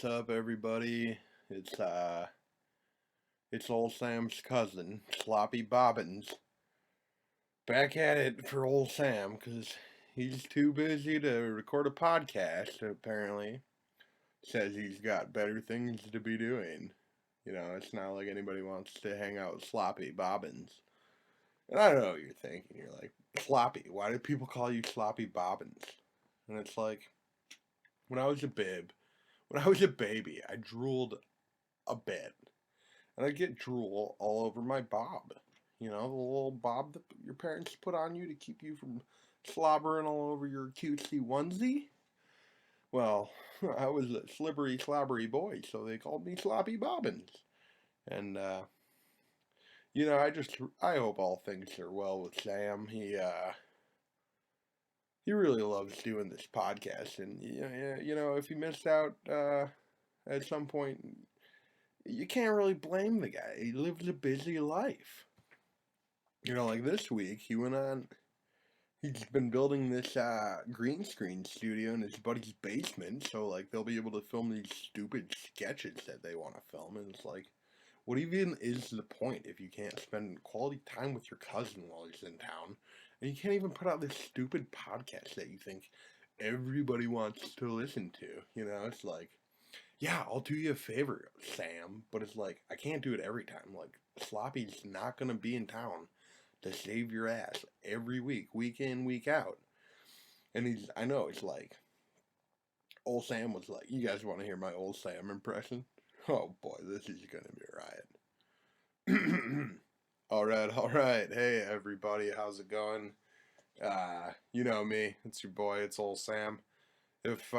What's up, everybody? It's old Sam's cousin, Sloppy Bobbins, back at it for old Sam because he's too busy to record a podcast. Apparently, says he's got better things to be doing. It's not like anybody wants to hang out with Sloppy Bobbins. And I don't know what you're thinking. You're like, Sloppy. Why do people call you Sloppy Bobbins? And it's like, when I was a bib, when I was a baby, I drooled a bit. And I get drool all over my bob. The little bob that your parents put on you to keep you from slobbering all over your cutesy onesie. Well, I was a slippery, slobbery boy, so they called me Sloppy Bobbins. And, I hope all things are well with Sam. He really loves doing this podcast. And, if he missed out, at some point, you can't really blame the guy. He lives a busy life. Like this week, he's been building this green screen studio in his buddy's basement, so like they'll be able to film these stupid sketches that they want to film. And it's like, what even is the point if you can't spend quality time with your cousin while he's in town? And you can't even put out this stupid podcast that you think everybody wants to listen to. It's like, yeah, I'll do you a favor, Sam, but it's like, I can't do it every time. Like, Sloppy's not going to be in town to save your ass every week in, week out. And I know, it's like, old Sam was like, you guys want to hear my old Sam impression? Oh boy, this is going to be a riot. All right. Hey, everybody, how's it going? You know me, it's your boy, it's old Sam. If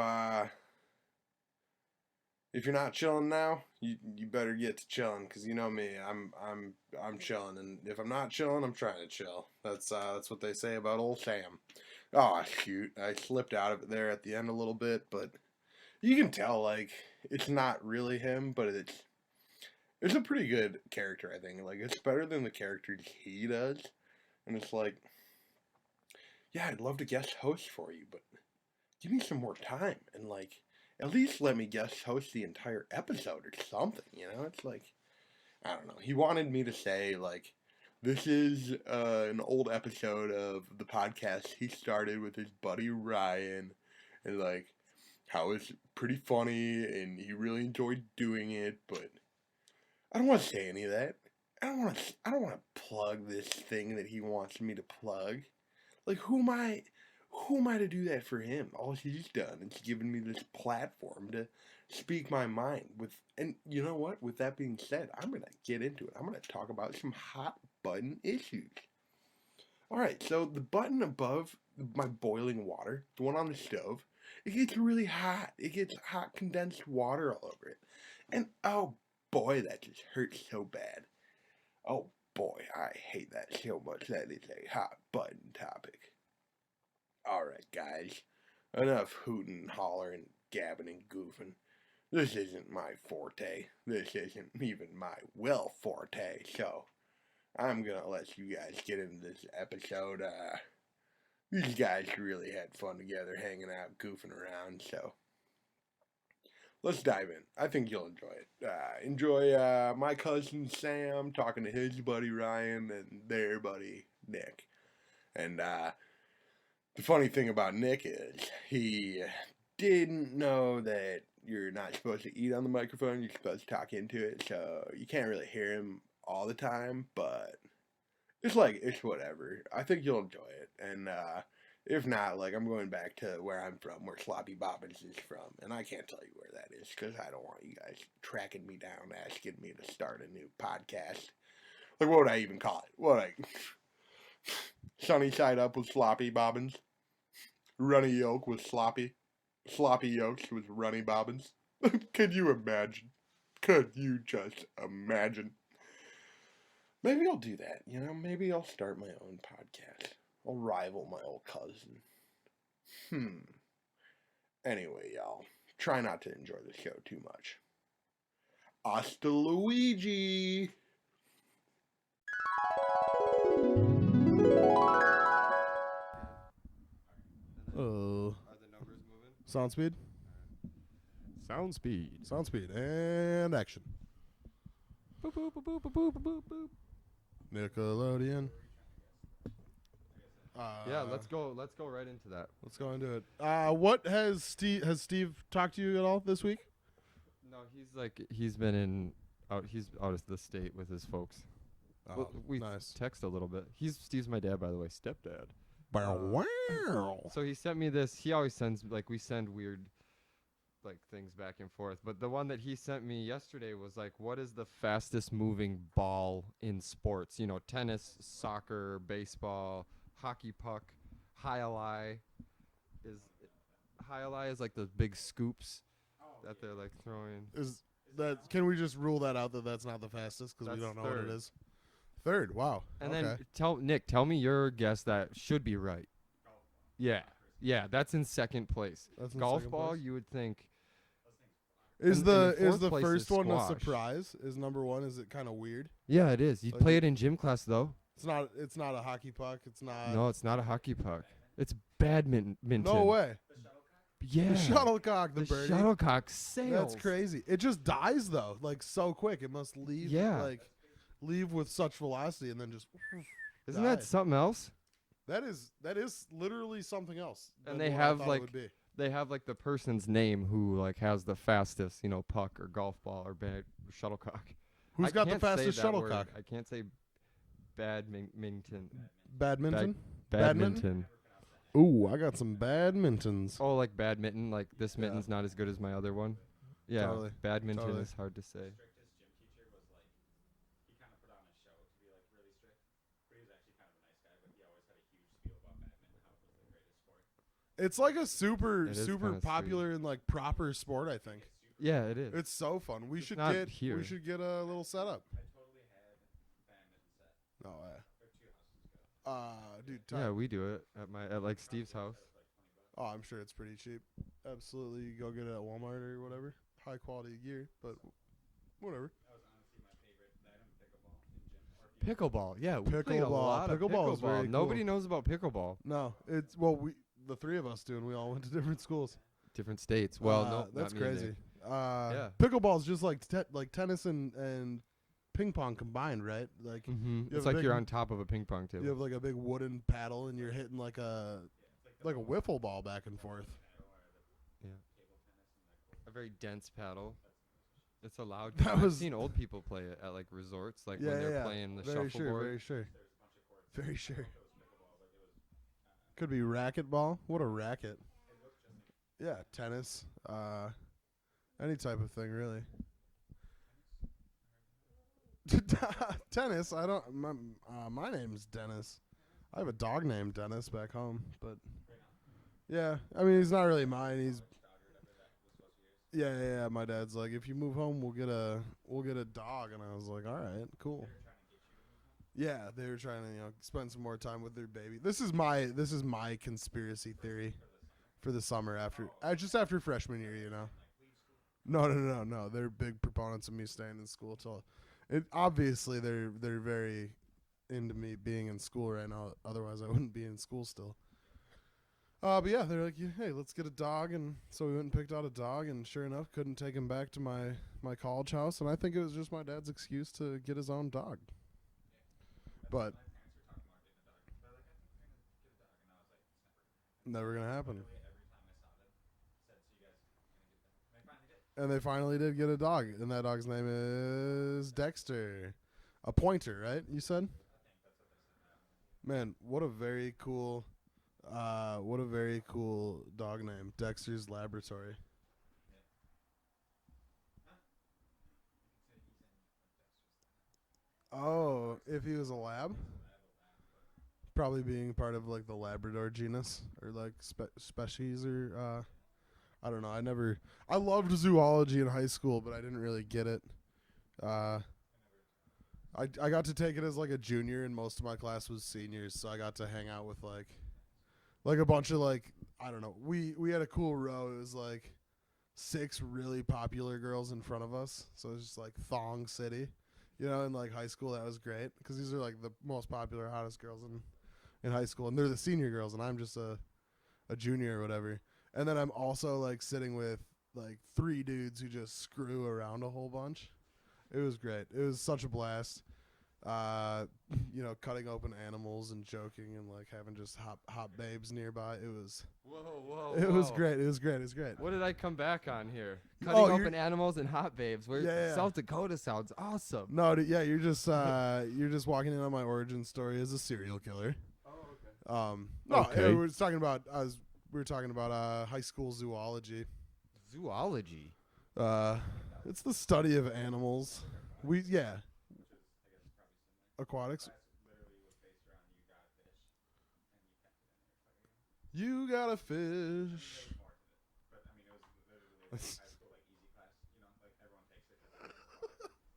you're not chilling now, you better get to chilling, because you know me, I'm chilling, and if I'm not chilling, I'm trying to chill. That's what they say about old Sam. Oh shoot, I slipped out of it there at the end a little bit, but you can tell like it's not really him, but it's a pretty good character, I think. Like, it's better than the characters he does, and it's like, yeah, I'd love to guest host for you, but give me some more time, and like, at least let me guest host the entire episode or something, It's like, I don't know. He wanted me to say, like, this is an old episode of the podcast he started with his buddy Ryan, and like, how it's pretty funny, and he really enjoyed doing it, but I don't want to say any of that. I don't want to plug this thing that he wants me to plug. Like, who am I to do that for him? All he's done is given me this platform to speak my mind with. And you know what? With that being said, I'm going to get into it. I'm going to talk about some hot button issues. All right, so the button above my boiling water, the one on the stove, it gets really hot. It gets hot condensed water all over it. And oh boy, that just hurts so bad. Oh boy, I hate that so much. That is a hot button topic. Alright, guys. Enough hooting, hollering, gabbing, and goofing. This isn't my forte. This isn't even my forte. So, I'm gonna let you guys get into this episode. These guys really had fun together, hanging out, goofing around. So, let's dive in. I think you'll enjoy it. Enjoy my cousin Sam talking to his buddy Ryan and their buddy Nick. And, the funny thing about Nick is he didn't know that you're not supposed to eat on the microphone. You're supposed to talk into it, so you can't really hear him all the time, but it's whatever. I think you'll enjoy it. And if not, like, I'm going back to where I'm from, where Sloppy Bobbins is from, and I can't tell you where that is because I don't want you guys tracking me down, asking me to start a new podcast. Like, what would I even call it? Sunny Side Up with Sloppy Bobbins? Runny Yolk with Sloppy? Sloppy Yolks with Runny Bobbins? Could you imagine? Could you just imagine? Maybe I'll do that, Maybe I'll start my own podcast. I'll rival my old cousin. Anyway, y'all, try not to enjoy the show too much. Hasta Luigi! Oh. Are the numbers moving? Sound speed? Sound speed. Sound speed and action. Boop, boop, boop, boop, boop, boop, boop. Nickelodeon. Yeah, let's go right into that. Let's go into it. What has Steve talked to you at all this week? No, he's been he's out of the state with his folks. Oh, we nice. text a little bit. Steve's my dad, by the way, stepdad. Wow. So he sent me this. He always sends we send weird things back and forth. But the one that he sent me yesterday was what is the fastest moving ball in sports? You know, tennis, soccer, baseball, hockey puck, high-a-lie is like the big scoops that they're throwing. Is that? Can we just rule that out that that's not the fastest because we don't know what it is? Third. Wow. And okay. then tell me your guess that should be right. Yeah, that's in second place. Golf ball, you would think. Is the place first is one a squash. surprise? Is number one? Is it kind of weird? Yeah, it is. You play it in gym class though. It's not. It's not a hockey puck. It's not. No, it's not a hockey puck. It's badminton. No way. Yeah. The shuttlecock. The birdie. Shuttlecock sails. That's crazy. It just dies though, so quick. It must leave. Yeah. Leave with such velocity and then just. Isn't that something else? That is literally something else. And they have the person's name who has the fastest, puck or golf ball or shuttlecock. Who's got the fastest shuttlecock? I can't say badminton. Badminton? Badminton. Ooh, I got some badmintons. Oh, badminton. This mitten's not as good as my other one. Yeah, totally. Badminton is hard to say. It's a super popular sweet. and proper sport, I think. Yeah, it is. It's so fun. We should not get here. We should get a little setup. I totally had badminton set. No way. They're 2 houses ago. Dude. Yeah, we do it at Steve's house. Oh, I'm sure it's pretty cheap. Absolutely, you go get it at Walmart or whatever. High quality gear, but whatever. That was honestly my favorite item, pickleball in gym. Pickleball, yeah, we played a Pickleball. lot of Pickleball is very cool. Nobody knows about pickleball. No, it's the three of us do, and we all went to different schools. Different states. Well, no, that's not me and crazy. Nick. Yeah. Pickleball is just like tennis and ping pong combined, right? It's you're on top of a ping pong table. You have a big wooden paddle, and you're hitting a wiffle ball back and forth. Yeah. A very dense paddle. It's allowed. I've seen old people play it at resorts, when they're playing the shuffleboard. Very sure. Could be racquetball. What a racket. Yeah, tennis. Any type of thing, really. Tennis. I don't. My name's Dennis. I have a dog named Dennis back home, but yeah. I mean, he's not really mine. He's. Yeah. My dad's like, if you move home, we'll get a dog, and I was like, all right, cool. Yeah, they were trying to spend some more time with their baby. This is my conspiracy theory for the summer after freshman year. No. They're big proponents of me staying in school till. Obviously, they're very into me being in school right now. Otherwise, I wouldn't be in school still. But yeah, they're like, hey, let's get a dog, and so we went and picked out a dog, and sure enough, couldn't take him back to my college house, and I think it was just my dad's excuse to get his own dog. But never gonna happen. And they finally did get a dog, and that dog's name is Dexter, a pointer, right? You said. Man, what a very cool dog name, Dexter's Laboratory. Oh, if he was a lab? Probably being part of the Labrador genus or species or I don't know. I loved zoology in high school, but I didn't really get it. I got to take it as a junior, and most of my class was seniors, so I got to hang out with a bunch of I don't know. We had a cool row. It was 6 really popular girls in front of us, so it was just Thong City. In high school, that was great because these are the most popular, hottest girls in high school, and they're the senior girls, and I'm just a junior or whatever. And then I'm also sitting with like 3 dudes who just screw around a whole bunch. It was great. It was such a blast. Cutting open animals and joking and like having just hot babes nearby. It was Whoa. it was great. It was great. It was great. What did I come back on here? Oh, Cutting you're- open animals and hot babes. Where Yeah. South Dakota sounds awesome. No, yeah, you're just walking in on my origin story as a serial killer. Oh, okay. No, Okay. we were talking about high school zoology. Zoology. It's the study of animals. Which is, I guess, probably similar. Aquatics. Class literally was based around you got a fish, and you kept it in there. It's like, You got a fish. there was more to it. But, I mean, it was literally like high school, like, easy class. You know, like, everyone takes it.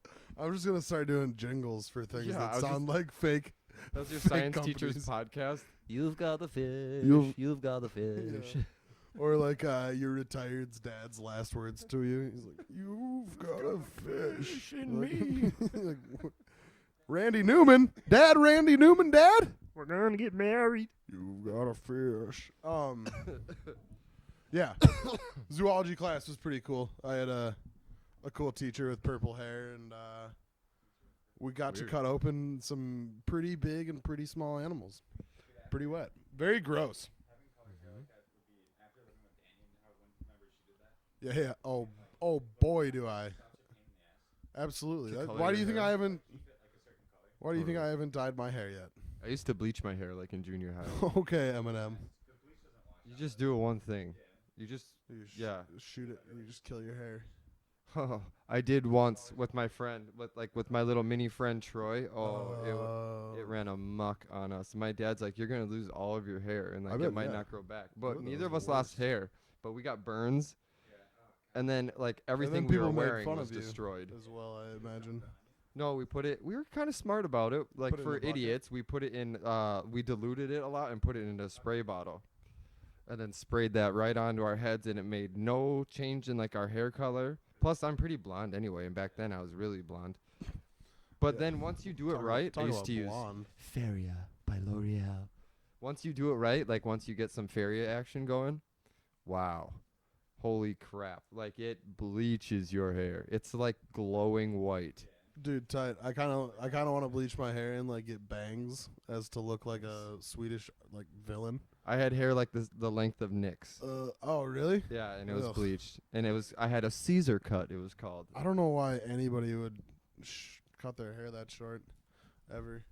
'Cause I'm just gonna start doing jingles for things Yeah, I that was sound like fake. That's your fake science teacher's companies. podcast. You've got the fish. You've- got the fish. Yeah. Or like your retired dad's last words to you. He's like, "You've got a fish in Like- me. like, Randy Newman, Dad. Randy Newman, Dad. We're gonna get married. You've got a fish. Yeah. Zoology class was pretty cool. I had a cool teacher with purple hair, and we got to Weird. cut open some pretty big and pretty small animals. Pretty wet. Very gross. having color hair like that would be, after living with Daniel, remember she did that? Yeah. Oh boy, do I. Such a pain in the ass. Absolutely. To color Why do your you think hair? I haven't? Keep it like a certain color. Why do you think Totally. I haven't dyed my hair yet? I used to bleach my hair like in junior high. Okay, Eminem. The bleach doesn't wash You out. just do one thing. You just You Yeah. shoot it and you just kill your hair. I did once with my friend, with my little mini friend Troy. It ran amok on us. My dad's like, "You're gonna lose all of your hair, and like bet, it might yeah. not grow back." But Ooh, neither of those us are the lost worst. hair, but we got burns, Yeah. Oh, and then like everything we people were made wearing fun was of you. destroyed. as well, I imagine. No, we were kind of smart about it. Like Put it in for a bucket? idiots, we put it in. We diluted it a lot and put it in a spray bottle, and then sprayed that right onto our heads, and it made no change in like our hair color. Plus, I'm pretty blonde anyway, and back then I was really blonde. But Yeah. then once you do it Talk right, talk I used about to use blonde. Feria by L'Oreal. Once you do it right, like once you get some Feria action going, wow. Holy crap. Like it bleaches your hair. It's like glowing white. Dude, tight. I kind of want to bleach my hair and like get bangs as to look like a Swedish like villain. I had hair like the length of Nick's. Oh really? Yeah, and it was Ugh. bleached. And I had a Caesar cut, it was called. I don't know why anybody would cut their hair that short, ever.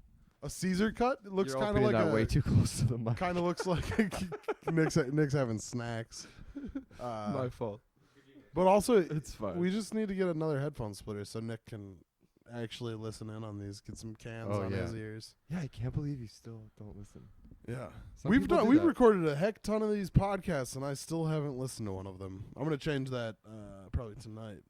A Caesar cut? It looks You're kind of opening like that way too close to the mic. kind of looks like Nick's having snacks. My fault. But also, It's fine. we just need to get another headphone splitter so Nick can actually listen in on these. Get some cans Oh, on yeah. his ears. Yeah, I can't believe you still don't listen. Yeah, Some we've people done. do We've that. recorded a heck ton of these podcasts, and I still haven't listened to one of them. I'm gonna change that probably tonight.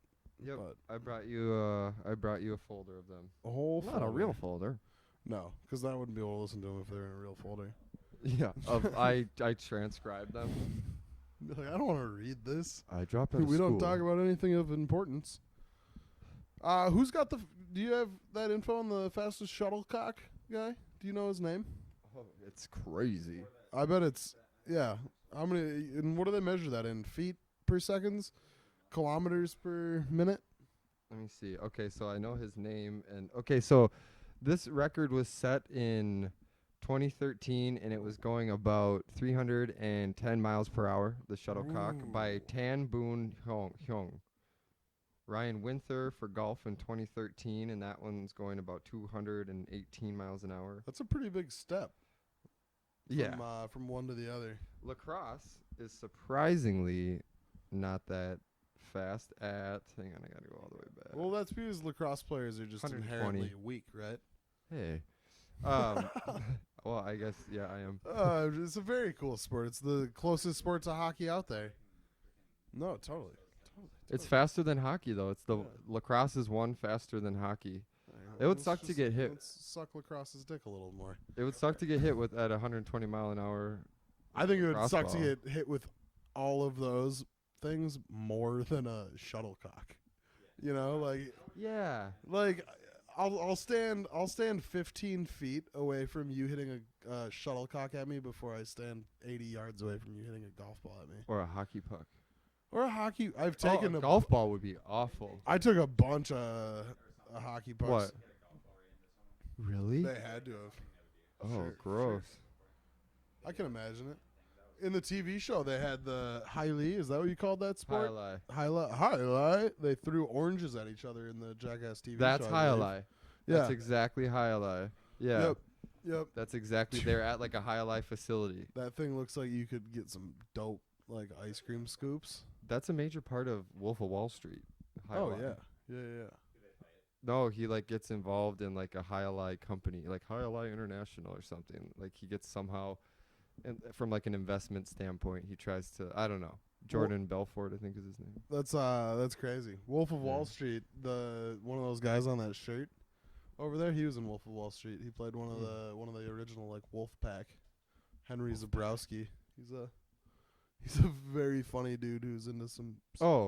Yep. But I brought you a folder of them. a whole Not a real folder. No, because I wouldn't be able to listen to them if they're in a real folder. Yeah. I transcribed them. Be like, I don't want to read this. I dropped it. We don't talk about anything of importance. Who's got the? Do you have that info on the fastest shuttlecock guy? Do you know his name? Oh, it's crazy. I bet it's How many? And what do they measure that in? Feet per seconds, kilometers per minute. Let me see. Okay, so I know his name, and okay, so this record was set in 2013, and it was going about 310 miles per hour. The shuttlecock by Tan Boon Hyung. Ryan Winther for golf in 2013, and that one's going about 218 miles an hour. That's a pretty big step. Yeah. From one to the other. Lacrosse is surprisingly not that fast at. Hang on, I gotta go all the way back. Well, that's because lacrosse players are just 120. inherently weak, right? Hey. Well, I guess yeah, I am. It's a very cool sport. It's the closest sport to hockey out there. No, totally. It's faster than hockey though. It's the Yeah. lacrosse is one faster than hockey. It would suck to get hit. Let's suck lacrosse's dick a little more. It would suck to get hit with at 120 mile an hour. I think it would suck to crossball. get hit with all of those things more than a shuttlecock. You know, Yeah. like I'll stand 15 feet away from you hitting a shuttlecock at me before I stand 80 yards away from you hitting a golf ball at me. Or a hockey puck. Or a hockey. I've Oh, taken a a golf ball would be awful. I took a bunch of hockey pucks. What? Really? They had to have. Oh, Sure, gross. I can imagine it. In the TV show, they had the Highly. Is that what you called that sport? Highlight. Highlight. They threw oranges at each other in the Jackass TV That's show. I believe. highlight. Yeah. That's exactly highlight. Yeah. Yep. Yep. That's exactly. They're at like a highlight facility. That thing looks like you could get some dope like ice cream scoops. That's a major part of Wolf of Wall Street. Oh Highlight. yeah. Yeah. No, he like gets involved in like a highlight company, like Highlight International or something. Like he gets somehow, and from like an investment standpoint, he tries to. I don't know. Jordan Belfort, I think is his name. That's crazy. Wolf of Wall Yeah. Street, the one of those guys on that shirt over there, he was in Wolf of Wall Street. He played one of the original like Wolf Pack. Henry Zabrowski. He's a very funny dude who's into some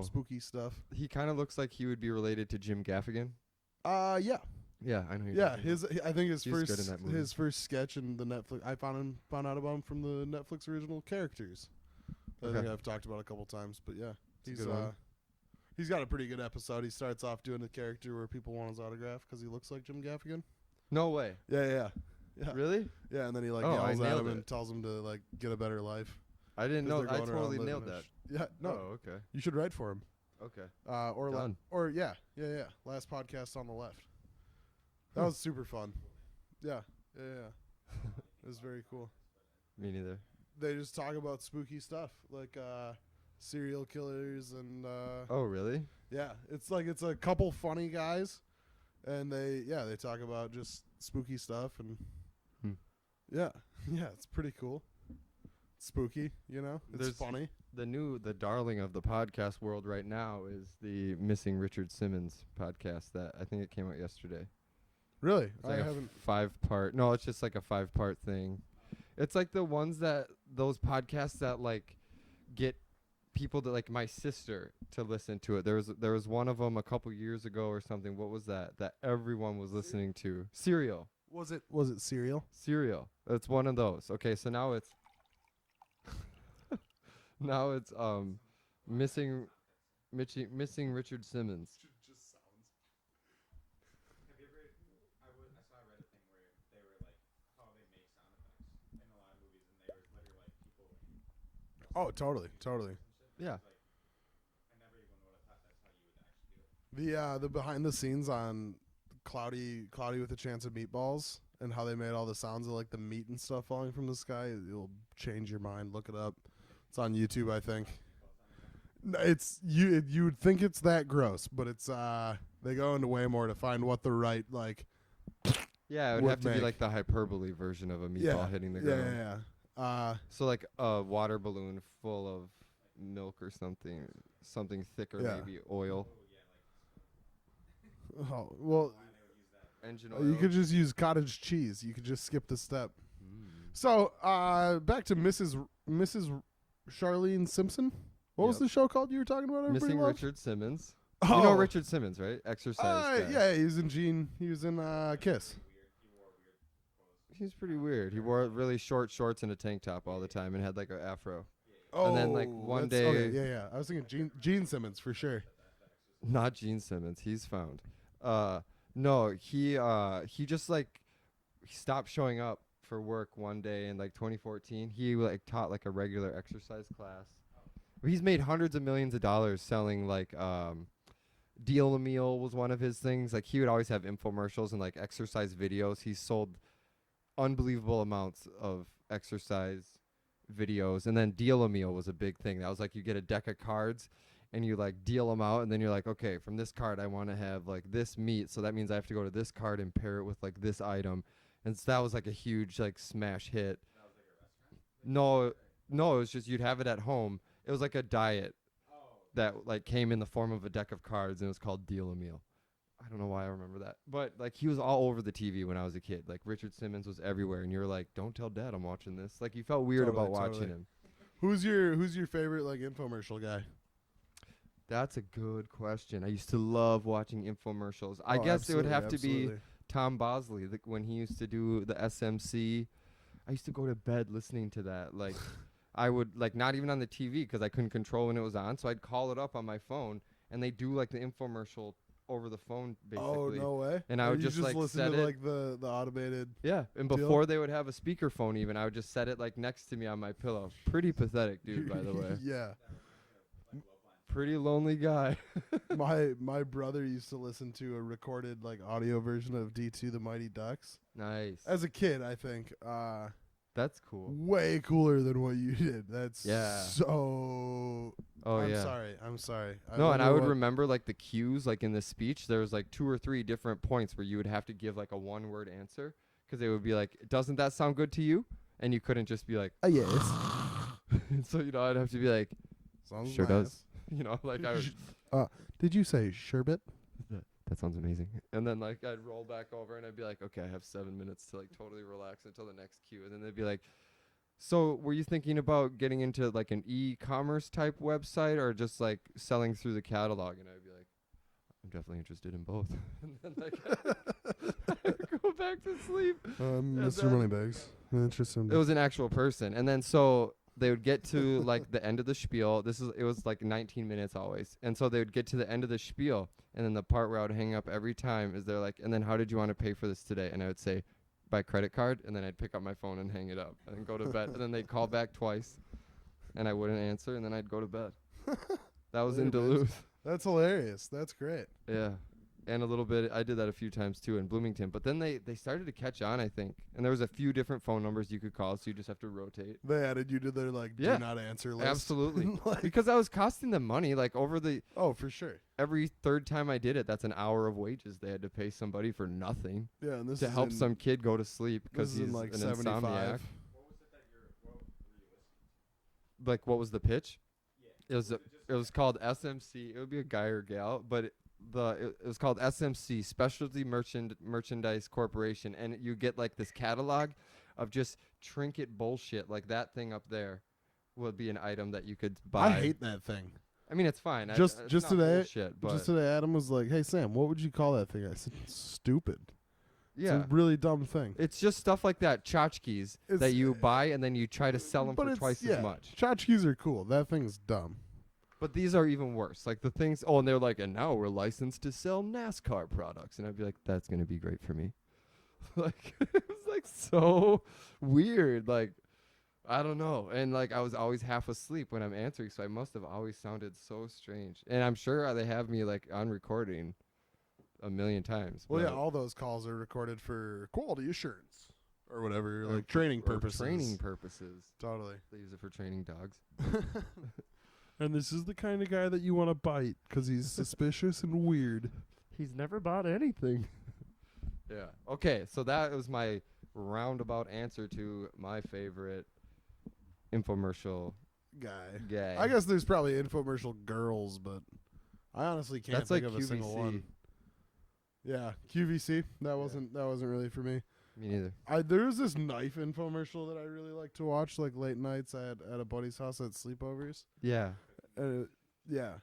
spooky stuff. He kind of looks like he would be related to Jim Gaffigan. Yeah. Yeah, I know. Yeah, I think his He's good in that movie. his first sketch in the Netflix. I found out about him from the Netflix original characters. I think Okay. I've talked about a couple times, but yeah, It's a good one. he's got a pretty good episode. He starts off doing a character where people want his autograph because he looks like Jim Gaffigan. No way. Yeah. Really? Yeah, and then he like Oh, I yells at nailed him and it. tells him to like get a better life. I didn't 'cause know. they're I going around totally living nailed in a that. yeah, no, Oh, okay. you should write for him. Okay. Or Done. yeah. Last podcast on the left. That was super fun. Yeah. It was very cool. Me neither. They just talk about spooky stuff like serial killers and Oh, really? yeah, it's a couple funny guys, and they talk about just spooky stuff and yeah, it's pretty cool. Spooky, it's There's- funny. The darling of the podcast world right now is the Missing Richard Simmons podcast that I think it came out yesterday. Really, It's I like a haven't. 5-part. No, it's just like a 5-part thing. It's like the ones those podcasts that like get people to like my sister to listen to it. There was one of them a couple years ago or something. What was that everyone was listening to? Serial. Was it serial? Serial. It's one of those. Okay, so now it's missing Richard Simmons. Have you ever? I saw a Reddit thing where they were like how they make sound effects in a lot of movies, and they were literally like people. Oh, totally. Yeah. I never even would have thought that's how you would actually do it. The behind the scenes on Cloudy with a Chance of Meatballs and how they made all the sounds of like the meat and stuff falling from the sky. It'll change your mind. Look it up. It's on YouTube, I think. No, it's you would think it's that gross, but it's they go into way more to find what the right like. Yeah, it would would have to be make. like the hyperbole version of a meatball hitting the ground. Yeah. So like a water balloon full of milk or something thicker, Yeah. maybe oil, Oh, well, engine oil. you could just use cottage cheese. You could just skip the step. So, back to Mrs. Charlene Simpson. What was Yep. the show called you were talking about? Everybody Missing loved? Richard Simmons. Oh. You know Richard Simmons, right? Exercise guy. Yeah, he was in Kiss. He's pretty weird. He wore really short shorts and a tank top all the time and had like an afro. Oh, And then, like, one that's- okay, day- yeah. I was thinking Gene Simmons for sure. Not Gene Simmons. He's found. No, he just like he stopped showing up for work one day in like 2014. He like taught like a regular exercise class. He's made hundreds of millions of dollars selling like Deal a Meal was one of his things. Like he would always have infomercials and like exercise videos. He sold unbelievable amounts of exercise videos, and then Deal a Meal was a big thing. That was like you get a deck of cards and you like deal them out, and then you're like, okay, from this card I want to have like this meat, so that means I have to go to this card and pair it with like this item. And so that was like a huge like smash hit. No, it was just you'd have it at home. It was like a diet that like came in the form of a deck of cards, and it was called Deal a Meal. I don't know why I remember that, but like he was all over the TV when I was a kid. Like Richard Simmons was everywhere, and you're like, don't tell Dad I'm watching this. Like you felt weird Totally, about watching totally. him. Who's your favorite like infomercial guy? That's a good question. I used to love watching infomercials. I Oh, guess it would absolutely, have to be absolutely. Tom Bosley when he used to do the SMC. I used to go to bed listening to that. Like I would like not even on the TV because I couldn't control when it was on. So I'd call it up on my phone, and they do like the infomercial over the phone basically. Oh, no way. And I Or would you just, like, listen set to it- like the automated. Yeah, and Deal? before they would have a speakerphone even, I would just set it like next to me on my pillow. Pretty pathetic, dude, by the way. Yeah. Pretty lonely guy. My brother used to listen to a recorded like audio version of D2 the Mighty Ducks. Nice. As a kid, I think. That's cool. Way cooler than what you did. That's Yeah. so. Oh I'm yeah. sorry. I'm sorry. No, and I wonder would what- remember like the cues, like in the speech, there was like 2 or 3 different points where you would have to give like a 1-word answer because they would be like, "Doesn't that sound good to you?" And you couldn't just be like, Yes. so I'd have to be like, Sounds "Sure nice. does." Like I would. Did you say sherbet? That sounds amazing. And then like I'd roll back over and I'd be like, okay, I have 7 minutes to like totally relax until the next cue. And then they'd be like, so were you thinking about getting into like an e-commerce type website or just like selling through the catalog? And I'd be like, I'm definitely interested in both. And then like I'd go back to sleep. Mr. then- Moneybags. Interesting. It was an actual person. And then so they would get to like the end of the spiel. It was like 19 minutes always. And so they would get to the end of the spiel. And then the part where I would hang up every time is they're like, and then how did you want to pay for this today? And I would say, by credit card. And then I'd pick up my phone and hang it up and then go to bed. And then they'd call back twice and I wouldn't answer. And then I'd go to bed. That was in Later, bitch. Duluth. That's hilarious. That's great. Yeah. And a little bit, I did that a few times too in Bloomington. But then they started to catch on, I think. And there was a few different phone numbers you could call. So you just have to rotate. They added you to their like Yeah. do not answer list. Absolutely. Like- Because I was costing them money. Like over the oh, for sure. every third time I did it, that's an hour of wages they had to pay somebody for nothing Yeah, and this to is help in, some kid go to sleep This because is he's in like an 75. insomniac. What was it that what were you listening Like, what was the pitch? to? Yeah. It was called SMC. It would be a guy or gal, but it was called SMC, Specialty Merchandise Corporation, and you get like this catalog of just trinket bullshit. Like that thing up there would be an item that you could buy. I hate that thing. I mean, it's fine. Just it's just not today, bullshit, but just today, Adam was like, "Hey Sam, what would you call that thing?" I said, "Stupid." yeah. It's a really dumb thing. It's just stuff like that, tchotchkes, It's- that you buy and then you try to sell them But for it's twice yeah, as much. tchotchkes are cool. That thing's dumb. But these are even worse. Like the things, and they're like, and now we're licensed to sell NASCAR products. And I'd be like, that's going to be great for me. Like, it was like so weird. Like, I don't know. And like, I was always half asleep when I'm answering. So I must have always sounded so strange. And I'm sure they have me like on recording a million times. Well, yeah, but- all those calls are recorded for quality assurance or whatever, or like training or purposes. Training purposes. Totally. They use it for training dogs. And this is the kind of guy that you want to bite because he's suspicious and weird. He's never bought anything. Yeah. Okay, so that was my roundabout answer to my favorite infomercial guy. I guess there's probably infomercial girls, but I honestly can't That's think like of a single QVC. one. Yeah, QVC. That wasn't really for me. Me neither. There was this knife infomercial that I really like to watch, like late nights at a buddy's house at sleepovers. Yeah. Yeah.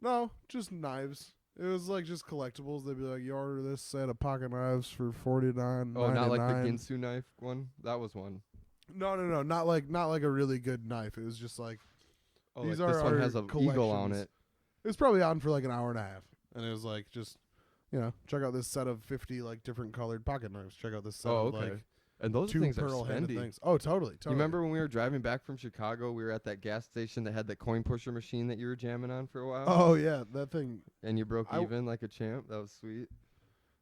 No, just knives. It was like just collectibles. They'd be like, "You order this set of pocket knives for $49.99." Oh, not like the Ginsu knife one? That was one. No, not like a really good knife. It was just like Oh, These like this are one our has an eagle on collections. it. it was probably on for like an hour and a half, and it was like just check out this set of 50 like different colored pocket knives. Check out this set Oh, of okay. like And those 2 things are pearl-handed spendy. things. Oh, totally. You remember when we were driving back from Chicago, we were at that gas station that had the coin pusher machine that you were jamming on for a while? Oh yeah, that thing. And you broke I- even like a champ? That was sweet.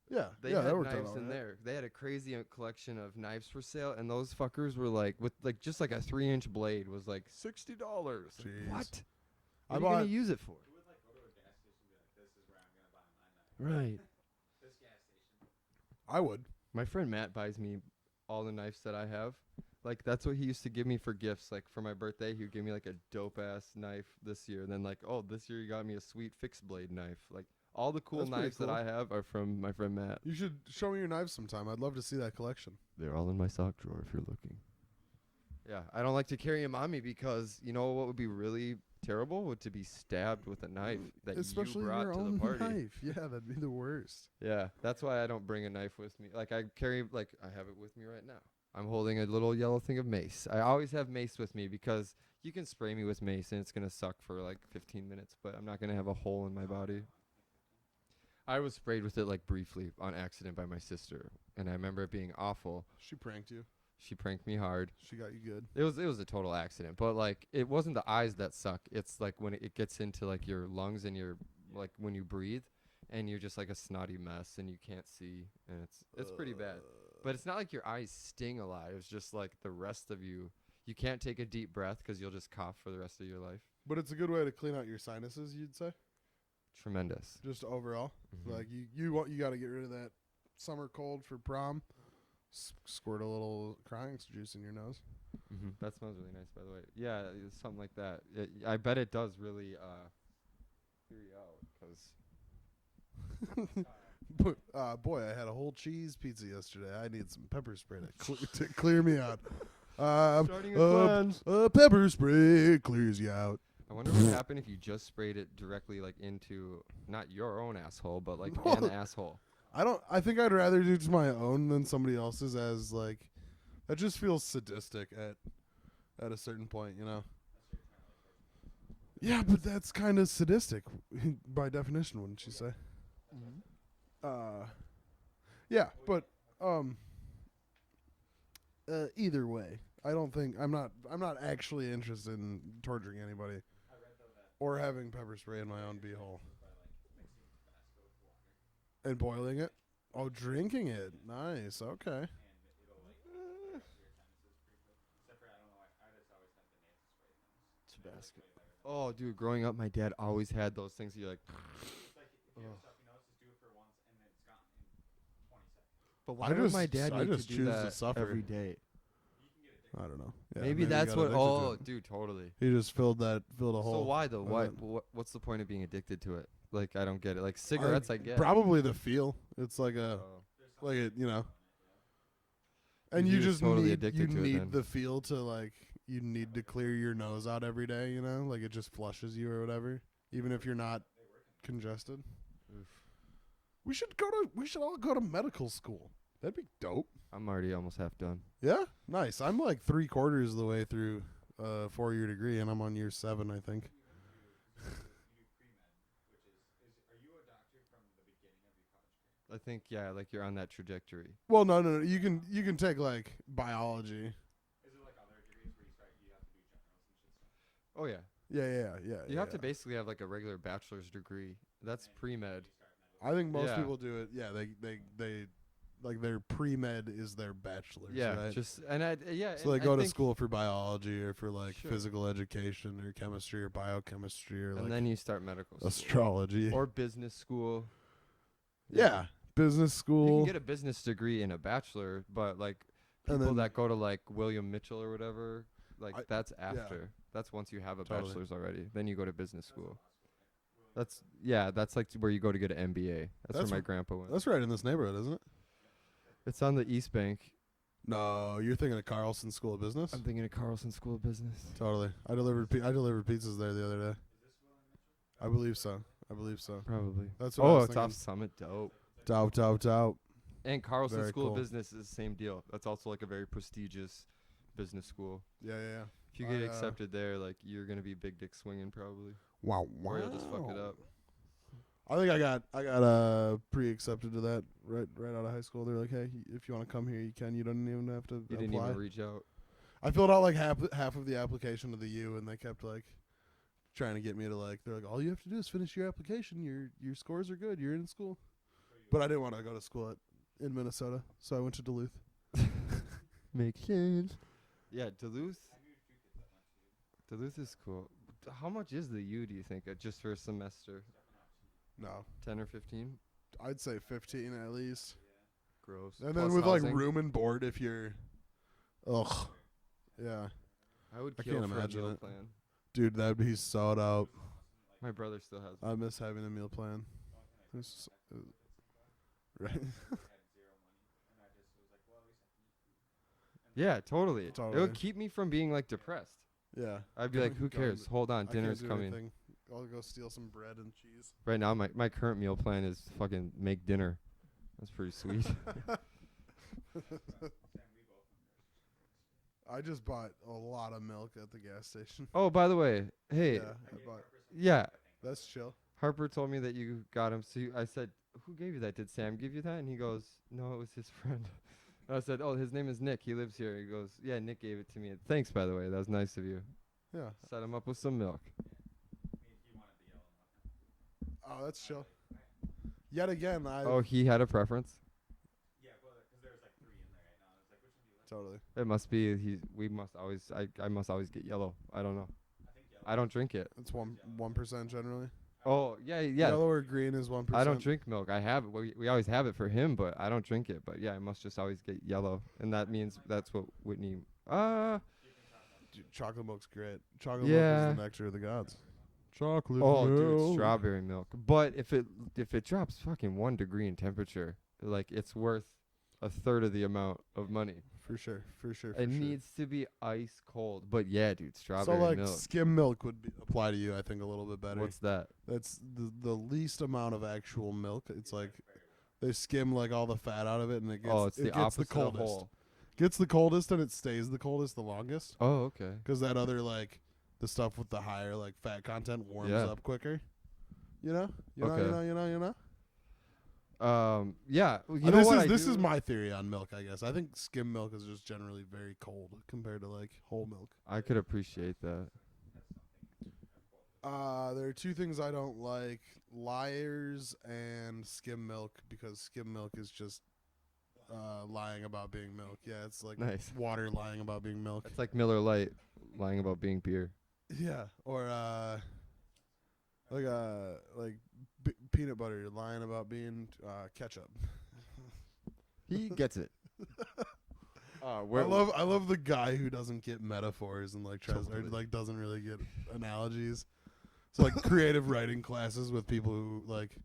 Yeah, They yeah, had that worked out knives all in right. there. They had a crazy collection of knives for sale, and those fuckers were like, with like just like a 3-inch blade was like $60. Like, Jeez. what? I What are you gonna bought- use it for? You would like go to a gas station and be like, "This is where I'm gonna buy my knife." Right. This gas station. I would. My friend Matt buys me all the knives that I have. Like that's what he used to give me for gifts. Like for my birthday, he would give me like a dope ass knife this year. And then like, oh, this year you got me a sweet fixed blade knife. Like all the cool That's pretty knives that cool. I have are from my friend Matt. You should show me your knives sometime. I'd love to see that collection. They're all in my sock drawer if you're looking. Yeah, I don't like to carry them on me because you know what would be really terrible would to be stabbed with a knife that Especially you brought your to own the party. knife. Yeah, that'd be the worst. Yeah, that's why I don't bring a knife with me. Like I carry, like I have it with me right now. I'm holding a little yellow thing of mace. I always have mace with me because you can spray me with mace and it's gonna suck for like 15 minutes, but I'm not gonna have a hole in my body. I was sprayed with it like briefly on accident by my sister, and I remember it being awful. She pranked you. She pranked me hard. She got you good. It was a total accident, but like it wasn't the eyes that suck. It's like when it gets into like your lungs and your like when you breathe, and you're just like a snotty mess and you can't see, and it's pretty bad. But it's not like your eyes sting a lot. It's just like the rest of you. You can't take a deep breath because you'll just cough for the rest of your life. But it's a good way to clean out your sinuses, you'd say? Tremendous. Just overall. Mhm. Like you got to get rid of that summer cold for prom. Squirt a little crying juice in your nose. That smells really nice, by the way. Yeah, it's something like that. I bet it does really hear you out. Boy, I had a whole cheese pizza yesterday. I need some pepper spray to clear me out. Starting a cleanse. Pepper spray clears you out. I wonder what would happen if you just sprayed it directly like into not your own asshole, but like an asshole. I think I'd rather do it to my own than somebody else's, as like that just feels sadistic at a certain point, you know. Yeah, but that's kind of sadistic by definition, wouldn't you say? Yeah, but either way, I don't think I'm not actually interested in torturing anybody or having pepper spray in my own beehole and boiling it. Oh, drinking it. Nice. Okay. Tabasco. Oh, dude, growing up, my dad always had those things. You're like, but why would my dad I make just you do choose to that suffer. every day? I don't know. Yeah, maybe he that's got what. addicted to Oh, it. dude, totally. He just filled a hole. So why though? with Why? it. What's the point of being addicted to it? Like, I don't get it. Like cigarettes, I get. Probably the feel. It's like a Oh. like it, you know. And You're you just just totally need addicted to it then. the feel to like you need to clear your nose out every day, you know? Like it just flushes you or whatever, even if you're not congested. Oof. We should all go to medical school. That'd be dope. I'm already almost half done. Yeah? Nice. I'm like 3/4 of the way through a 4-year degree and I'm on year 7, I think. I think yeah, like you're on that trajectory. Well, no. You can take like biology. Oh yeah. Yeah. You have to basically have like a regular bachelor's degree. That's pre-med. I think most Yeah. people do it. Yeah, they like their pre-med is their bachelor's. Yeah, right? just and I yeah. So and they go I to think- school for biology or for like Sure. physical education or chemistry or biochemistry or and like then you start medical school. astrology Or business school. yeah, business You school. can get a business degree in a bachelor, but like And people then- that go to like William Mitchell or whatever, like I- that's after. That's once you have a Totally. bachelor's already. Then you go to business school. That's like where you go to get an MBA. That's That's where my wh- grandpa went. That's right in this neighborhood, isn't it? It's on the East Bank. No, you're thinking of Carlson School of Business. I'm thinking of Carlson School of Business. Totally. I delivered pizzas there the other day. I believe so. Probably. That's what I Oh, was it's thinking. off Summit. Dope. Doubt. And Carlson Very School cool. of Business is the same deal. That's also like a very prestigious business school. Yeah. If you get I, accepted there, like you're gonna be big dick swinging probably, Wow. or you'll just fuck it up. I think I got pre-accepted to that right out of high school. They're like, hey, if you want to come here, you can. You don't even have to You apply. didn't even reach out. I filled out like half of the application to the U, and they kept like trying to get me to like. They're like, all you have to do is finish your application. Your scores are good. You're in school. But I didn't want to go to school in Minnesota, so I went to Duluth. Makes sense. Yeah, Duluth. Duluth is cool. How much is the U? Do you think just for a semester? No, 10 or 15? I'd say 15 at least. Gross. And then Plus with housing. like room and board if you're. Ugh. Yeah, I would I kill can't for a imagine meal it. plan. dude, that'd be so dope. My brother still has. I miss having a meal plan. It's, right. Yeah, totally. It Totally. would keep me from being like depressed. Yeah. I'd be like, who Go cares? to- Hold on, I dinner's can't do coming. anything. I'll go steal some bread and cheese. Right now, my current meal plan is fucking make dinner. That's pretty sweet. I just bought a lot of milk at the gas station. Oh, by the way, hey, Yeah, I bought. yeah, That's chill. Harper told me that you got him. So I said, "Who gave you that? Did Sam give you that?" And he goes, "No, it was his friend." And I said, "Oh, his name is Nick. He lives here." He goes, "Yeah, Nick gave it to me." Thanks, by the way. That was nice of you. Yeah. Set him up with some milk. Oh, that's chill. Yet again, I Oh, he had a preference. Yeah, well, because there's like 3 in there right now. It's like, which one do you like? totally. It must be he. We must always. I must always get yellow. I don't know. I think yellow. I don't drink it. It's 1% generally. Oh yeah, yeah. Yellow or green is 1%. I don't drink milk. I have it. We always have it for him, but I don't drink it. But yeah, I must just always get yellow, and that means that's what Whitney. Dude, chocolate milk's great. Chocolate Yeah. milk is the nectar of the gods. Chocolate Oh, milk. dude, strawberry milk. But if it drops fucking 1 degree in temperature, like it's worth a third of the amount of money. For sure. For sure. It needs to be ice cold. But yeah, dude, So strawberry like milk. skim milk would apply to you, I think, a little bit better. What's that? That's the least amount of actual milk. It's like they skim like all the fat out of it, and it gets It's it the gets opposite the coldest. of whole. Gets the coldest, and it stays the coldest the longest. Oh, okay. Because that other like the stuff with the higher like fat content warms Yeah. up quicker. You know? You Okay. know. Yeah. You know what? This is my theory on milk, I guess. I think skim milk is just generally very cold compared to like whole milk. I could appreciate that. There are 2 things I don't like: liars and skim milk, because skim milk is just lying about being milk. Yeah, it's like Nice. water lying about being milk. It's like Miller Lite lying about being beer. Yeah, or peanut butter lying about being ketchup. He gets it. I love the guy who doesn't get metaphors and like tries or like doesn't really get analogies. So like creative writing classes with people who like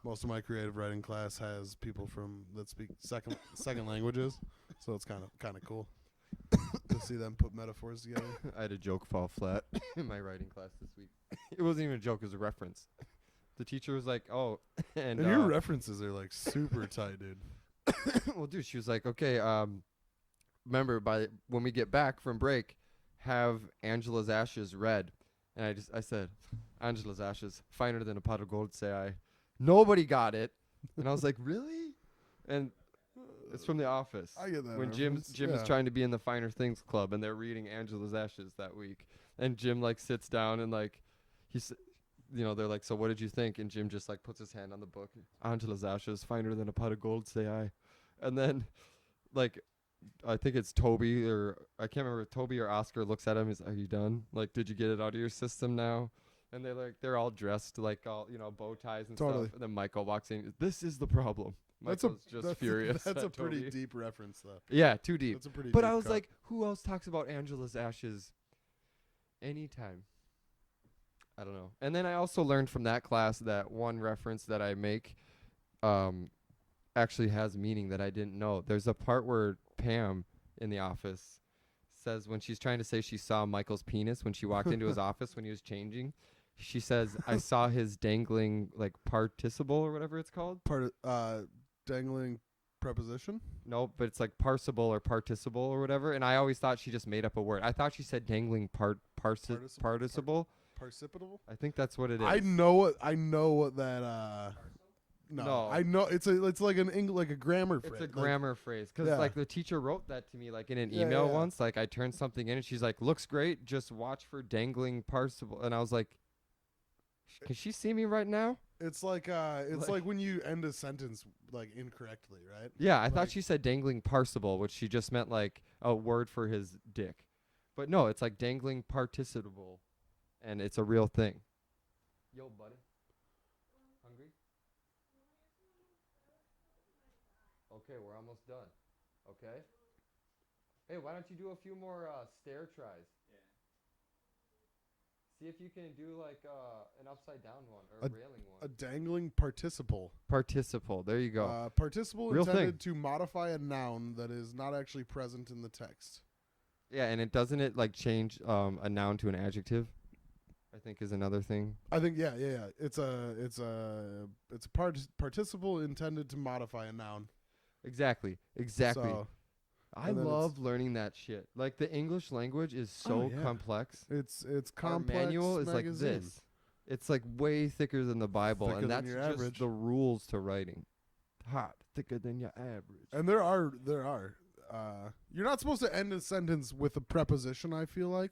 most of my creative writing class has people from that speak second languages, so it's kind of cool to see them put metaphors together. I had a joke fall flat in my writing class this week. It wasn't even a joke; it was a reference. The teacher was like, "Oh," and your references are like super tight, dude. well, dude, she was like, "Okay, remember when we get back from break, have Angela's ashes red." And I said, "Angela's ashes finer than a pot of gold." Say I. Nobody got it, and I was like, "Really?" And it's from The Office. I get that. When Jim reference. is Yeah. trying to be in the Finer Things Club, and they're reading Angela's Ashes that week, and Jim like sits down and like he's, they're like, "So what did you think?" And Jim just like puts his hand on the book. Angela's Ashes finer than a pot of gold, say I. And then, like, I think it's Toby or I can't remember if Toby or Oscar looks at him. He's, "Are you done? Like, did you get it out of your system now?" And they're all dressed like all bow ties and Totally. stuff. And then Michael walks in. "This is the problem." Michael's just furious. That's at a pretty Toby. deep reference, though. Yeah, too deep. That's a pretty. But deep I was cut. like, who else talks about Angela's Ashes anytime? I don't know. And then I also learned from that class that one reference that I make actually has meaning that I didn't know. There's a part where Pam in the office says when she's trying to say she saw Michael's penis when she walked into his office when he was changing, she says, "I saw his dangling like participle or whatever it's called." Dangling preposition. No, but it's like parsible or participle or whatever. And I always thought she just made up a word. I thought she said dangling participle. Participable. I think that's what it is. I know what that. No. I know it's like like a grammar phrase. It's a grammar phrase because yeah. like the teacher wrote that to me like in an Yeah, email yeah. once. Like I turned something in and she's like, "Looks great. Just watch for dangling participle." And I was like, "Can she see me right now?" It's like Like- like when you end a sentence like incorrectly, right? Yeah, I Like- thought she said dangling participle, which she just meant like a word for his dick. But no, it's like dangling participle, and it's a real thing. Yo, buddy. Hungry? Okay, we're almost done. Okay. Hey, why don't you do a few more stair tries? Yeah. See if you can do like an upside down one or a railing A one. dangling participle. Participle. There you go. Participle Real intended to modify a noun that is not actually present in the text. Yeah, and it doesn't it like change a noun to an adjective? I think is another thing. I think yeah. It's a participle intended to modify a noun. Exactly. So, I And then love learning that shit. Like the English language is so yeah. complex. It's Our complex. manual is like magazine. this. It's like way thicker than the Bible, Thicker and than that's your just average. the rules to writing. Hot, thicker than your average. And there are. You're not supposed to end a sentence with a preposition. I feel like,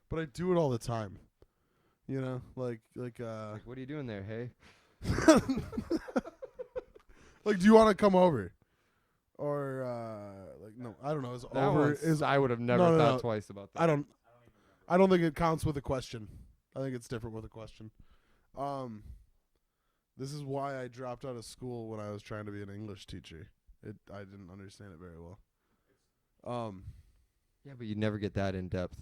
but I do it all the time. You know, like. Like, what are you doing there? Hey, Like, do you want to come over? Or like, no, I don't know. Is that over one's- is I would have never no, thought no. twice about that. I don't think it counts with a question. I think it's different with a question. This is why I dropped out of school when I was trying to be an English teacher. I didn't understand it very well. Yeah, but you'd never get that in depth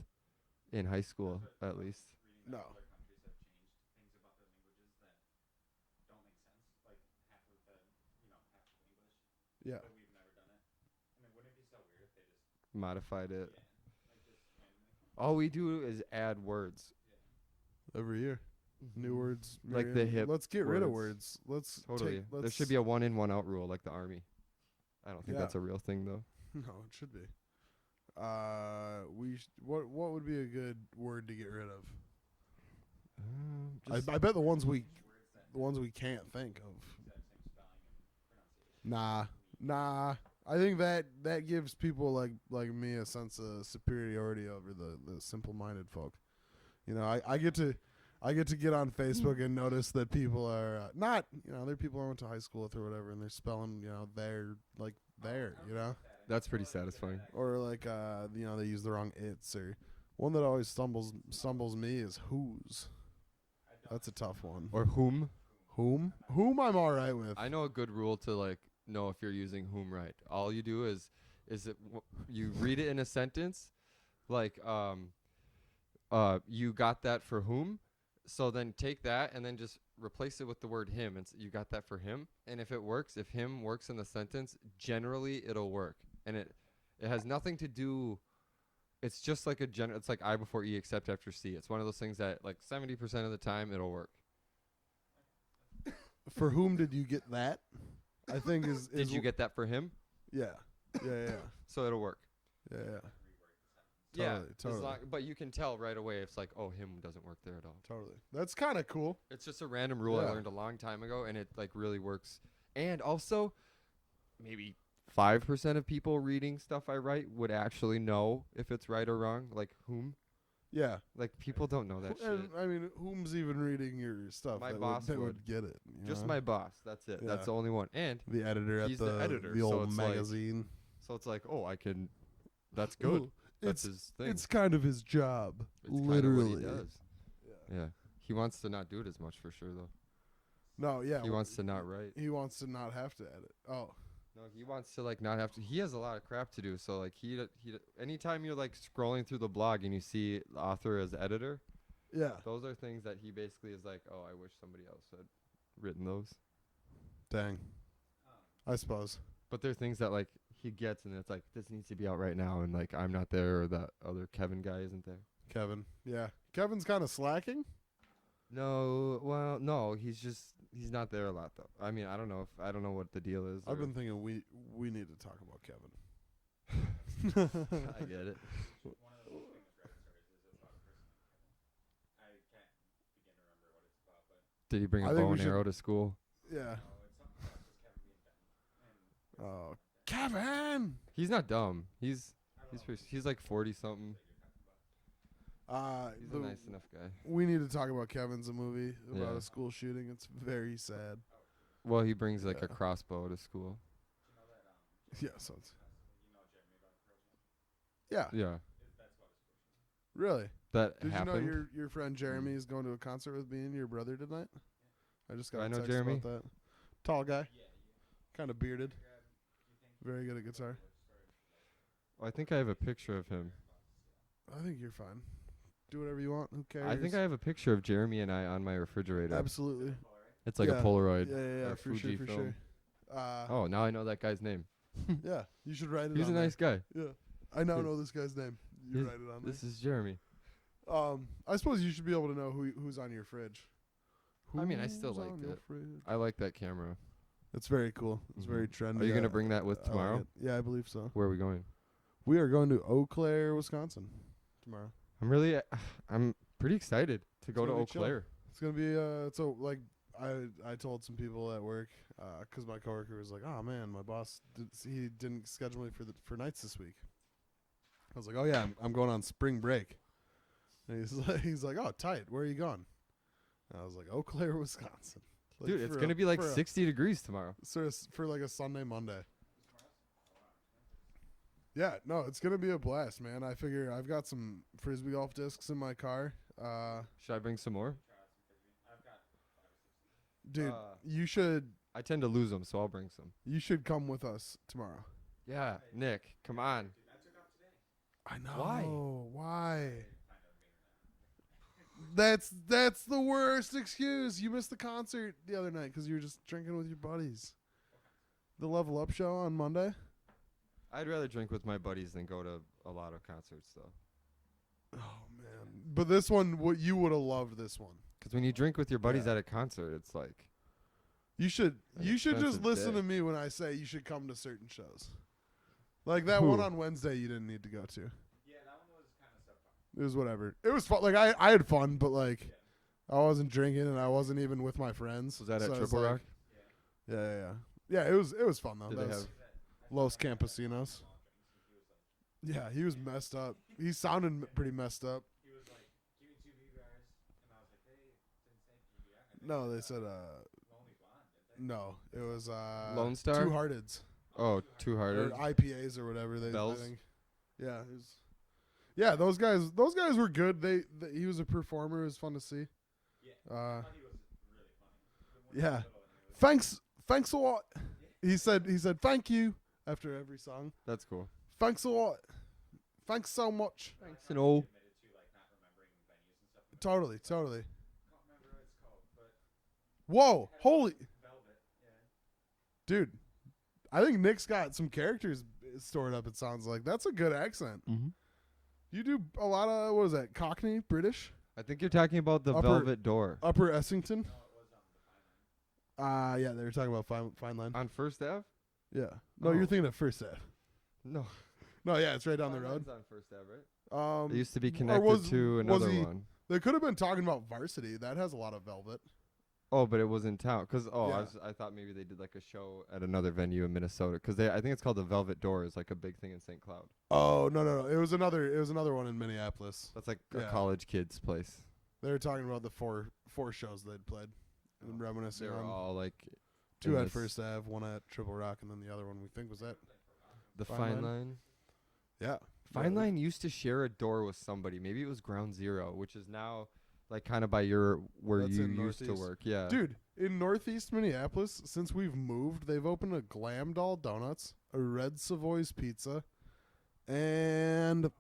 in high school, at least. No. Other countries have changed things about their languages that don't make sense. Like half of the, half of English. Yeah. But we've never done it. I mean, wouldn't it be so weird if they just, Modified it. like just randomly? All we do is add words. Every year, new words. Like the Marianne. hip Let's get rid of words. words. Let's Totally. Take, There should be a one in, one out rule, like the army. I don't think Yeah. that's a real thing, though. No, it should be. What would be a good word to get rid of? I bet the ones we can't think of. Nah. I think that gives people like me a sense of superiority over the simple-minded folk. You know, I get to get on Facebook and notice that people are not, there are people I went to high school with or whatever, and they're spelling, they're like there, That's pretty satisfying. or like they use the wrong its, or one that always stumbles me is whose. That's a tough one. Or whom. Whom I'm all right with. I know a good rule to like know if you're using whom right. All you do is you read it in a sentence, like you got that for whom, so then take that and then just replace it with the word him, and you got that for him. And if it works, if him works in the sentence, generally it'll work, and it has nothing to do. It's just like it's like I before E except after C. It's one of those things that like 70% of the time it'll work. For whom did you get that? I think is Did you get that for him? Yeah. So it'll work. Yeah. Yeah, Totally. but you can tell right away. It's like, oh, him doesn't work there at all. Totally. That's kind of cool. It's just a random rule I Yeah. learned a long time ago, and it like really works. And also, maybe 5% of people reading stuff I write would actually know if it's right or wrong. Like whom? Yeah. Like people don't know that shit. And, I mean, whom's even reading your stuff? My that boss would would. get it. Just know? my boss. That's it. Yeah. That's the only one. And the editor at he's the editor, the so old it's like- magazine. so it's like, oh, I can. That's good. Ooh, That's his thing. It's kind of his job. It's kinda literally. what he does. Yeah. He wants to not do it as much for sure, though. No, yeah. He wants to not write. He wants to not have to edit. Oh. No, he wants to like not have to. He has a lot of crap to do. So like he anytime you're like scrolling through the blog and you see the author as editor, Yeah. those are things that he basically is like, oh, I wish somebody else had written those. Dang. I suppose. But they're things that like he gets, and it's like this needs to be out right now, and like I'm not there, or that other Kevin guy isn't there. Kevin. Yeah. Kevin's kind of slacking. No, well, no, he's not there a lot though. I mean, I don't know what the deal is. I've or- been thinking we need to talk about Kevin. I get it. One of those famous Reddit stories is about a person named Kevin. I can't begin to remember what it's about, but Did he bring I a think bow we and should- arrow to school? Yeah. no, it's something else. It's Kevin being dumb. And Oh, Kevin. He's not dumb. He's I don't know he's like 40 something. what you're talking about. He's a nice enough guy. We need to talk about Kevin's a movie about Yeah. a school shooting. It's very sad. Well, he brings like a Yeah. crossbow to school. You know that Yeah, so it's, you know Jeremy about Pearl Jam? yeah, Yeah, That's about his school shooting. really. that Did happened. you know your friend Jeremy is going to a concert with me and your brother tonight? I just got I a know text Jeremy. about that. Tall guy, Yeah. kind of bearded, Do you think very good at guitar. I think I have a picture of him. I think you're fine. Do whatever you want. Who cares? I think I have a picture of Jeremy and I on my refrigerator. absolutely. It's like Yeah. a Polaroid. Yeah, or for sure, Fuji for film. sure. Oh, now I know that guy's name. Yeah, you should write it. He's a on there. nice guy. Yeah, I now He's- know this guy's name. You he's- write it on there. This is Jeremy. I suppose you should be able to know who's on your fridge. I mean, I still Who's liked on your it. fridge? I like that camera. It's very cool. It's very Mhm. trendy. Are you gonna I- bring that with I like tomorrow? it. Yeah, I believe so. Where are we going? We are going to Eau Claire, Wisconsin tomorrow. I'm pretty excited to go to gonna be Eau chill. Claire. It's gonna be so like I told some people at work because my coworker was like, oh man, my boss he didn't schedule me for nights this week. I was like, oh yeah, I'm going on spring break. And he's like, oh tight, where are you going? And I was like, Eau Claire, Wisconsin. Like, Dude, it's for going to be like for 60 degrees tomorrow. for like a Sunday, Monday. Yeah, no, it's gonna be a blast, man. I figure I've got some frisbee golf discs in my car. Should I bring some more? Dude, Uh, you should I tend to lose them, so I'll bring some. come with us tomorrow. Yeah, Nick, come on. I know. Why? Why? That's the worst excuse. You missed the concert the other night because you were just drinking with your buddies. The Level Up show on Monday. I'd rather drink with my buddies than go to a lot of concerts, though. Oh man! But this one, what you would have loved this one. Because when you drink with your buddies Yeah. at a concert, it's like You should An just expensive listen day. to me when I say you should come to certain shows. Like that Who? one on Wednesday you didn't need to go to. Yeah, that one was kind of subpar. It was whatever. It was fun. Like I had fun, but like I wasn't drinking and I wasn't even with my friends. Was that at so it's Triple like- Rock? Yeah. Yeah, it was fun though. Did That they was have? Los Campesinos. Yeah, he was messed up. He sounded pretty messed up. He was like, "Give me 2 beers," and I was like, "Hey, didn't say PBR." I think No, they it's, said Lonely Blonde, didn't they? no. It was Lone Star? Two Hearteds. Oh, Two Or Hearted. IPAs or whatever they Bells? I think. Yeah, it was, yeah, those guys were good. He was a performer. It was fun to see. Yeah, Uh, I thought he was really funny. Even when he was yeah. little and he was- Thanks a lot. He said thank you after every song. That's cool. Thanks a lot. Thanks so much. Thanks I and thought all. he admitted to like not remembering venues and stuff. Totally. I can't remember what it's called, but Whoa, holy Velvet. Yeah. dude. I think Nick's got some characters stored up, it sounds like. That's a good accent. Mm-hmm. You do a lot of, what is that, Cockney, British? I think you're talking about the Upper- Velvet Door Upper Essington? No, it was the Fine Line. Yeah, they were talking about Fine Line. on First Ave. Yeah. No, Oh. you're thinking of First Ave. No, No, yeah, it's right down the Fine road. Line's on First Ave, right? It used to be or connected was- to was another he- one. They could have been talking about Varsity. That has a lot of velvet. Oh, but it was in town. Cause Yeah. I thought maybe they did like a show at another venue in Minnesota. Cause I think it's called the Velvet Door. Is like a big thing in St. Cloud. Oh, no. It was another one in Minneapolis. That's like Yeah. a college kid's place. They were talking about the four shows they'd played and reminiscing They were on all like two in at this- First Ave, one at Triple Rock, and then the other one we think was at the Fine Fine Line? Line. yeah. Fine Yeah. Line used to share a door with somebody. Maybe it was Ground Zero, which is now like kind of by where That's you in used to Northeast. work. Yeah. Dude, in Northeast Minneapolis, since we've moved, they've opened a Glam Doll Donuts, a Red Savoy's Pizza, and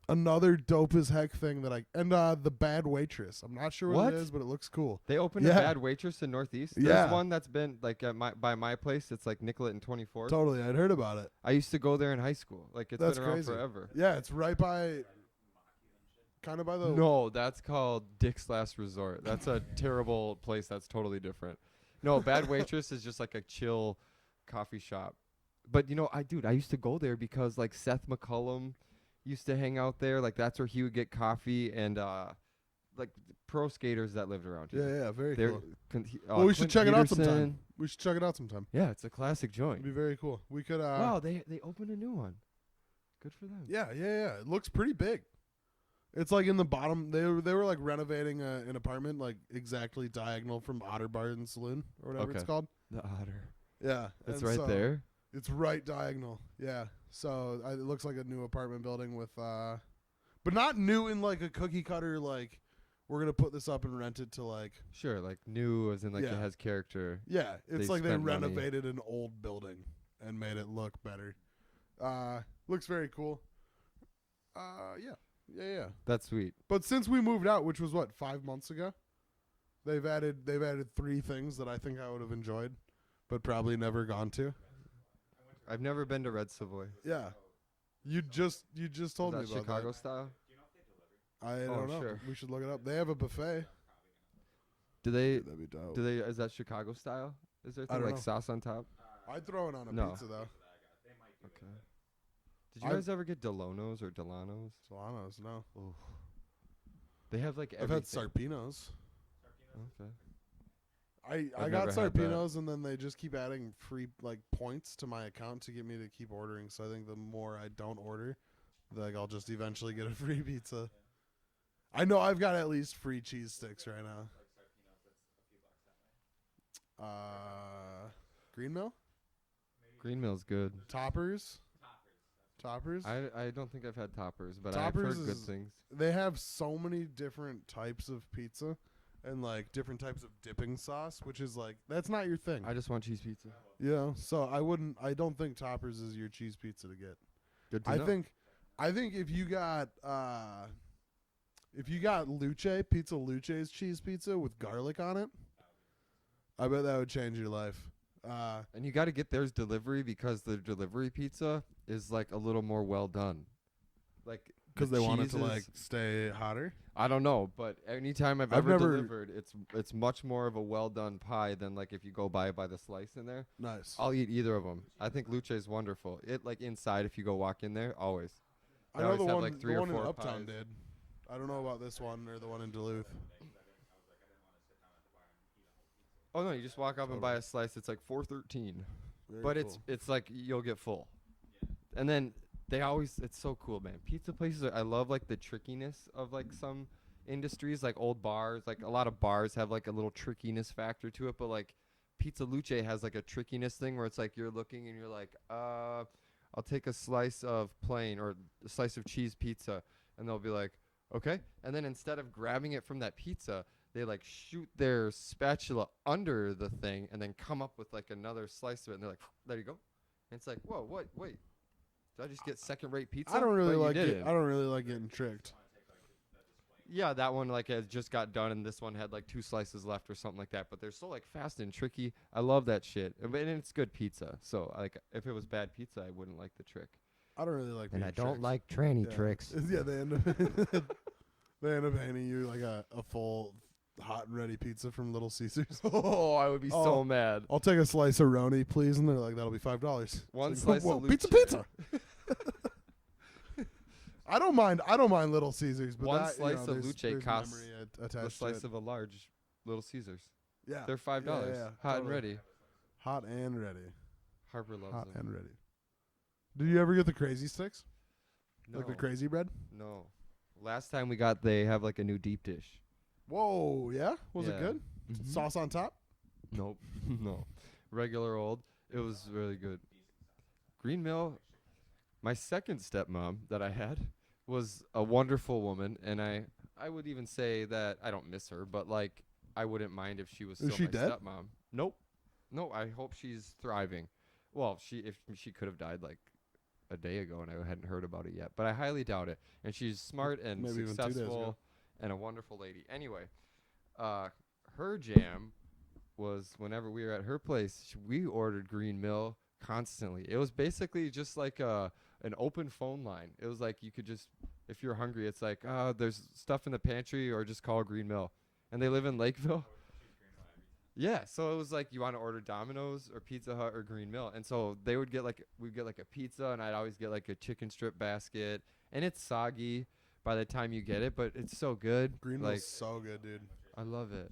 another dope as heck thing the Bad Waitress. I'm not sure what What? it is, but it looks cool. They opened Yeah. a Bad Waitress in Northeast. There's Yeah. one that's been like at by my place. It's like Nicollet and 24th. Totally, I'd heard about it. I used to go there in high school. Like it's That's been around crazy. forever. Yeah, it's right by, kind of by the. No, that's called Dick's Last Resort. That's a terrible place. That's totally different. No, Bad Waitress is just like a chill coffee shop. But I used to go there because like Seth McCullum used to hang out there. Like that's where he would get coffee and like pro skaters that lived around here. Yeah, very They're cool. well, We should check it out sometime. We should check it out sometime. Yeah, it's a classic It'd joint. be very cool. We could. Wow, they opened a new one. Good for them. Yeah. It looks pretty big. It's like in the bottom. They were like renovating an apartment like exactly diagonal from Otter Bar and Saloon or whatever it's Okay. called. The Otter. Yeah, It's and right so there. It's right diagonal. Yeah. So it looks like a new apartment building with, but not new in like a cookie cutter. Like we're gonna put this up and rent it to like. Sure, like new as in like it Yeah. has character. Yeah, it's They like they spent money. renovated an old building and made it look better. Looks very cool. Yeah. That's sweet. But since we moved out, which was what 5 months ago, they've added 3 things that I think I would have enjoyed, but probably never gone to. I've never been to Red Savoy. Yeah, you just told me Is about that Chicago style? that. I don't know. sure. We should look it up. They have a buffet. Do they? That'd be dope. Do they? Is that Chicago style? Is there a I thing don't like know. sauce on top? I'd throw it on a No. pizza though. Okay. Did you guys ever get Delonos or Delanos? Solanos, no. Oh. They have like I've had everything. Sarpinos. Okay. I I've got never had that. Sarpinos, and then they just keep adding free like points to my account to get me to keep ordering. So I think the more I don't order, like I'll just eventually get a free pizza. I know I've got at least free cheese sticks right now. Green Mill? Green Mill's good. Toppers? I don't think I've had Toppers, but Toppers I've heard good is- things. They have so many different types of pizza and like different types of dipping sauce, which is like that's not your thing. I just want cheese pizza. Yeah, so I don't think Toppers is your cheese pizza to get. Good to I know. think if you got Luce, Pizza Luce's cheese pizza with garlic on it, I bet that would change your life. And you got to get theirs delivery because the delivery pizza is like a little more well done. Like Because the they want it cheese to is- like stay hotter. I don't know, but anytime I've I've ever never- delivered, it's much more of a well done pie than like if you go by the slice in there. Nice. I'll eat either of them. I think Luce is wonderful. It like inside if you go walk in there, always. I They know always the have, one, like, 3 the or one in 4 Uptown pies. did. I don't know about this one or the one in Duluth. Oh no, you just walk up and buy a slice. It's like $4.13. Very But cool. it's like you'll get full. And then they always it's so cool, man. Pizza places I love like the trickiness of like some industries, like old bars. Like a lot of bars have like a little trickiness factor to it, but like Pizza Luce has like a trickiness thing where it's like you're looking and you're like, I'll take a slice of plain or a slice of cheese pizza, and they'll be like, okay. And then instead of grabbing it from that pizza, they like shoot their spatula under the thing and then come up with like another slice of it, and they're like, there you go. And it's like, whoa, what? Wait, did I just get second-rate pizza? I don't really But you like it. didn't. I don't really like getting tricked. Yeah, that one like has just got done, and this one had like 2 slices left or something like that. But they're so like fast and tricky. I love that shit, and it's good pizza. So like, if it was bad pizza, I wouldn't like the trick. I don't really like. And being I don't tricked. like tranny Yeah. tricks. Yeah, they end up they end up handing you like a full hot and ready pizza from Little Caesars. Oh, I would be Oh. so mad. I'll take a slice of Roni, please, and they're like, that'll be $5. One It's like, slice whoa, of pizza, Luce. pizza. I don't mind Little Caesars, but One that, slice of there's, Luce there's costs memory The attached slice to it. of a large Little Caesars. Yeah, They're $5. yeah, Hot and totally. ready. hot and ready, Harper loves hot them. and ready. Did you ever get the crazy sticks, No. like the crazy bread? No. Last time we got, they have like a new deep dish. Whoa, yeah, was it Yeah. good? Sauce on top? Nope. No. Regular old. It was really good. Green Mill, my second stepmom that I had was a wonderful woman, and I would even say that I don't miss her, but like I wouldn't mind if she was Is still she my dead? stepmom. Nope. No, I hope she's thriving. Well, if she could have died like a day ago and I hadn't heard about it yet, but I highly doubt it. And she's smart and Maybe even 2 days ago. successful and a wonderful lady. Anyway, her jam was whenever we were at her place, we ordered Green Mill constantly. It was basically just like an open phone line. It was like you could just, if you're hungry, it's like, there's stuff in the pantry, or just call Green Mill. And they live in Lakeville. Yeah, so it was like you want to order Domino's or Pizza Hut or Green Mill, and so they would get like we'd get like a pizza, and I'd always get like a chicken strip basket, and it's soggy by the time you get it, but it's so good. Green like Mill's so good, dude. I love it.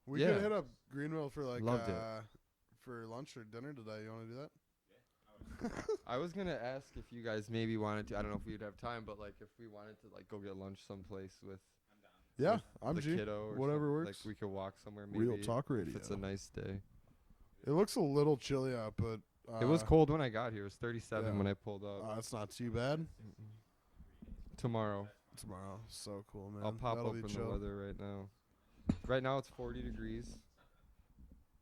We Yeah. could hit up Green Mill for like Loved it. for lunch or dinner today. You want to do that? I was gonna ask if you guys maybe wanted to. I don't know if we'd have time, but like if we wanted to like go get lunch someplace with Yeah, with I'm the G. kiddo or Whatever something. works. Like we could walk somewhere. Maybe Real talk radio. if it's a nice day. It looks a little chilly out, but It was cold when I got here. It was 37 yeah. when I pulled up. It's not too bad. Tomorrow. Tomorrow, so cool, man. I'll pop That'll open be the chill. weather right now. Right now it's 40 degrees.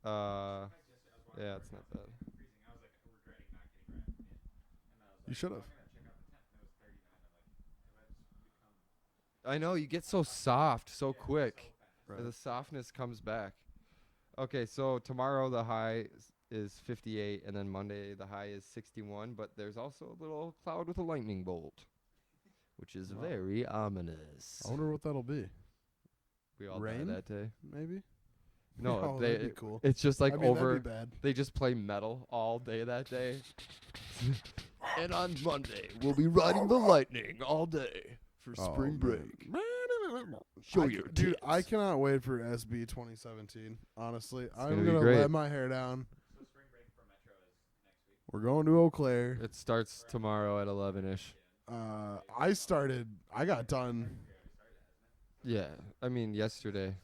Yeah, it's not bad. You should have. I know, you get so soft so quick. Right. The softness comes back. Okay, so tomorrow the high is 58, and then Monday the high is 61, but there's also a little cloud with a lightning bolt, which is Wow. very ominous. I wonder what that'll be. We all Rain? die that day. Maybe. No, Oh, they. that'd be cool. It's just like I mean, over. that'd be bad. They just play metal all day that day. And on Monday, we'll be riding the lightning all day for spring break. Show your dude, tits. I cannot wait for SB 2017. Honestly, I'm gonna be gonna great. let my hair down. So spring break for Metro is next week. We're going to Eau Claire. It starts tomorrow at 11ish. I got done Yeah, I mean yesterday.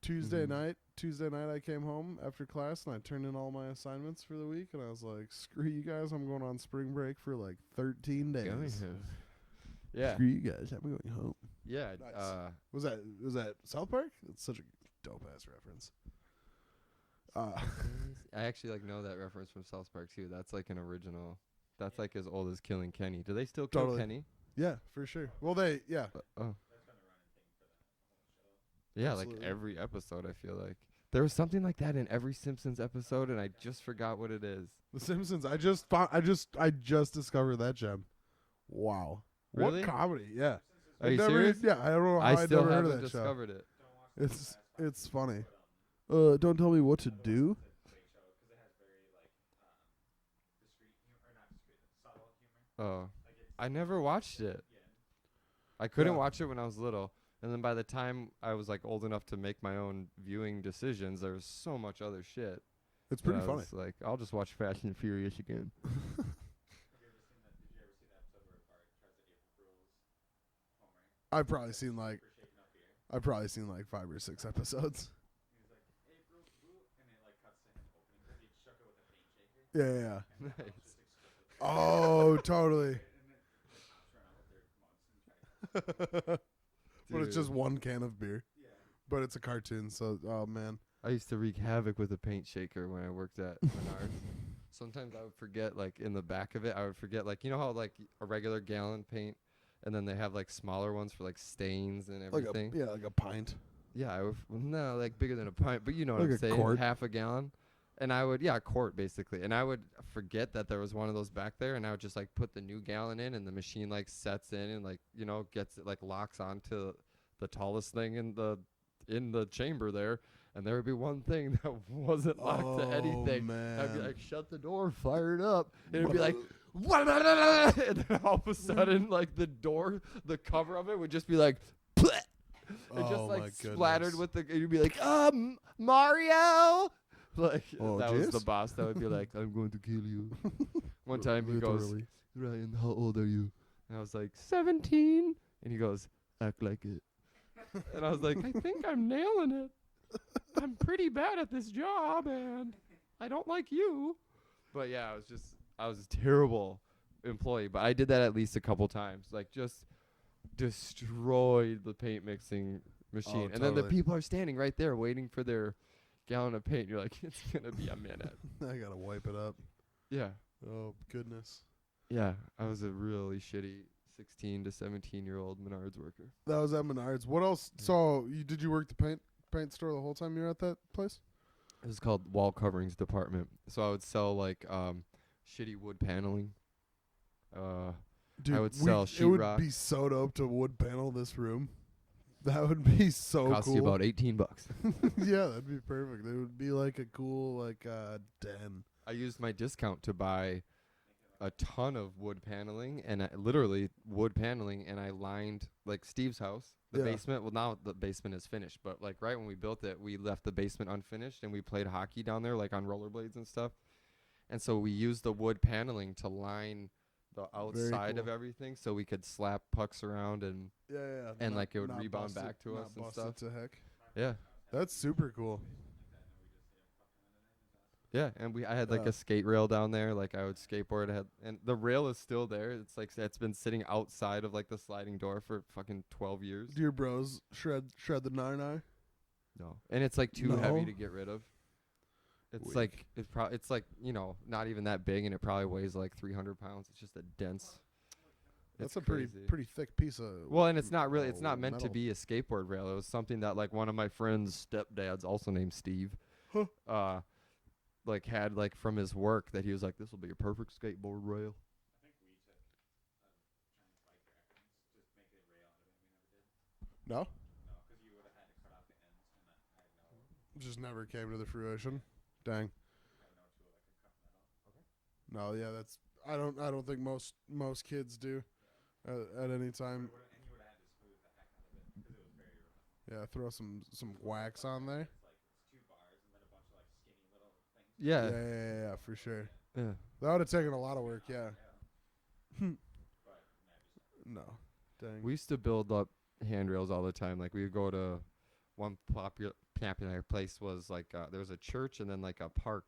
Tuesday Mhm. night. Tuesday night, I came home after class and I turned in all my assignments for the week. And I was like, "Screw you guys! I'm going on spring break for like 13 days. Yeah, Screw you guys! I'm going home." yeah. Nice. Was that South Park? That's such a dope ass reference. I actually know that reference from South Park too. That's like an original. That's like as old as Killing Kenny. Do they still kill Totally. Kenny? Yeah, for sure. Well, yeah. Oh. Yeah, Absolutely. like every episode. I feel like there was something like that in every Simpsons episode, and I just forgot what it is. The Simpsons. I just discovered that gem. Wow. Really? What comedy? Yeah. Are I you never, serious? Yeah, I don't know how I I still never heard haven't of that show. discovered it. It's funny. Don't tell me what to do. Oh, I never watched it. I couldn't Yeah. watch it when I was little, and then by the time I was like old enough to make my own viewing decisions, there was so much other shit. It's that pretty I funny. was like, I'll just watch Fast and Furious again. I've probably seen like 5 or 6 episodes. Yeah. Nice. Oh, totally. But it's just Dude. one can of beer. But it's a cartoon, so oh man. I used to wreak havoc with a paint shaker when I worked at Menards. Sometimes I would forget, like, in the back of it, I would forget, like, you know how, like, a regular gallon paint, and then they have, like, smaller ones for, like, stains and everything? Like a pint. Yeah, no, like, bigger than a pint, but you know what Like I'm a saying, quart? half a gallon. And I would, a quart, basically. And I would forget that there was one of those back there, and I would just, like, put the new gallon in, and the machine, like, sets in and, like, you know, gets it, like, locks onto the tallest thing in the chamber there. And there would be one thing that wasn't locked to anything. Man. I'd be like, shut the door, fire it up. And it'd be like, and then all of a sudden, like, the cover of it would just be like, and just, Oh, like, my splattered goodness. with and you'd be like, Mario! Like, Oh, that was the jeez. boss that would be like, I'm going to kill you. One time he goes, Literally. Ryan, how old are you? And I was like, 17. And he goes, act like it. And I was like, I think I'm nailing it. I'm pretty bad at this job, and I don't like you. But yeah, I was a terrible employee. But I did that at least a couple times. Like, just destroyed the paint mixing machine. And then the totally. people are standing right there waiting for their gallon of paint. You're like, it's going to be a minute. I gotta wipe it up. Yeah. Oh goodness. Yeah. I was a really shitty 16 to 17-year-old Menards worker. That was at Menards. What else? So did you work the paint store the whole time you were at that place? It was called wall coverings department. So I would sell like shitty wood paneling. Dude, would sell it would sheetrock. be so dope to wood panel this room. That would be so Cost cool. you about $18. Yeah, that'd be perfect. It would be like a cool den. I used my discount to buy a ton of wood paneling, and literally wood paneling, and I lined like Steve's house, the Yeah. basement. Well, now the basement is finished, but like right when we built it, we left the basement unfinished, and we played hockey down there, like on rollerblades and stuff. And so we used the wood paneling to line the outside of cool. everything, so we could slap pucks around and Yeah. And, not- like, it would not rebound busted- back to not us and busted stuff. To heck. yeah. That's super cool. Yeah, and I had like Yeah. a skate rail down there. Like I would skateboard. And the rail is still there. It's like it's been sitting outside of like the sliding door for fucking 12 years. Do your bros shred the nar? No, and it's like too heavy No? to get rid of. It's Weak. like it's like not even that big, and it probably weighs like 300 pounds. It's just a dense. That's it's a pretty crazy. thick piece of. Well, and it's not really. It's not meant to metal. be a skateboard rail. It was something that like one of my friends' stepdads, also named Steve, Huh. like had like from his work that he was like, this will be a perfect skateboard rail. No. Just never came to the fruition. Dang. No, yeah, that's I don't think most kids do at any time. And you would have had to smooth the heck out of it because it was very rough. Yeah, throw some wax on there. It's 2 bars and then a bunch of like skinny little things. Yeah. Yeah, for sure. Yeah. That would have taken a lot of work. Yeah. But No. Dang. We used to build up handrails all the time. Like we would go to one popular place was like there was a church and then like a park,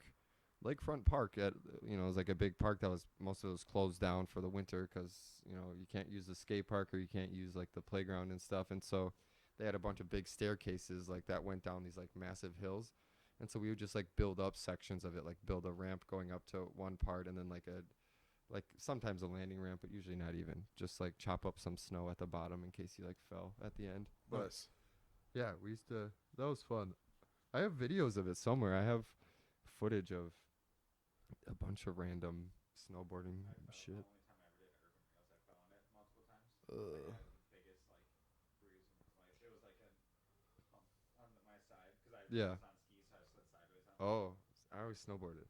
lakefront park at it was like a big park that was most of it was closed down for the winter because you can't use the skate park or you can't use like the playground and stuff. And so they had a bunch of big staircases like that went down these like massive hills. And so we would just like build up sections of it, like build a ramp going up to one part and then like sometimes a landing ramp, but usually not even. Just like chop up some snow at the bottom in case you like fell at the end. But Nice. yeah, that was fun. I have videos of it somewhere. I have footage of a bunch of random snowboarding shit. the only time I ever did urban rails, I fell on it multiple times. I had the biggest like bruise in my life. It was like a hump on my side because I Yeah. was on skis, so I slid sideways on. Oh, I always snowboarded. And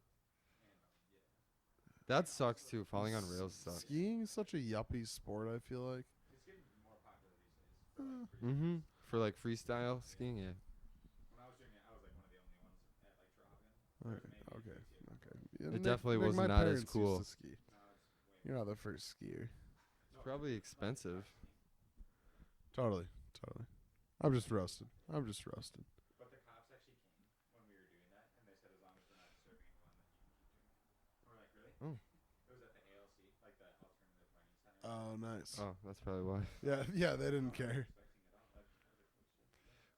That sucks too. Falling on rails sucks. Skiing is such a yuppie sport. I feel like. it's getting more popular these days. For, like, free Mm-hmm. For like freestyle skiing, yeah. When I was doing it, I was like one of the only ones at like Dragon. Okay. Okay. Yeah, It definitely was my not as parents used cool. to ski. You're not the first skier. It's probably expensive. Totally. I'm just roasted. But the cops actually came when we were doing that, and they said as long as we're not disturbing anyone, that you can keep doing it. We're like, really? Oh. It was at the ALC, like the Alternative Learning Center. Oh, nice. Oh, that's probably why. Yeah, they didn't care.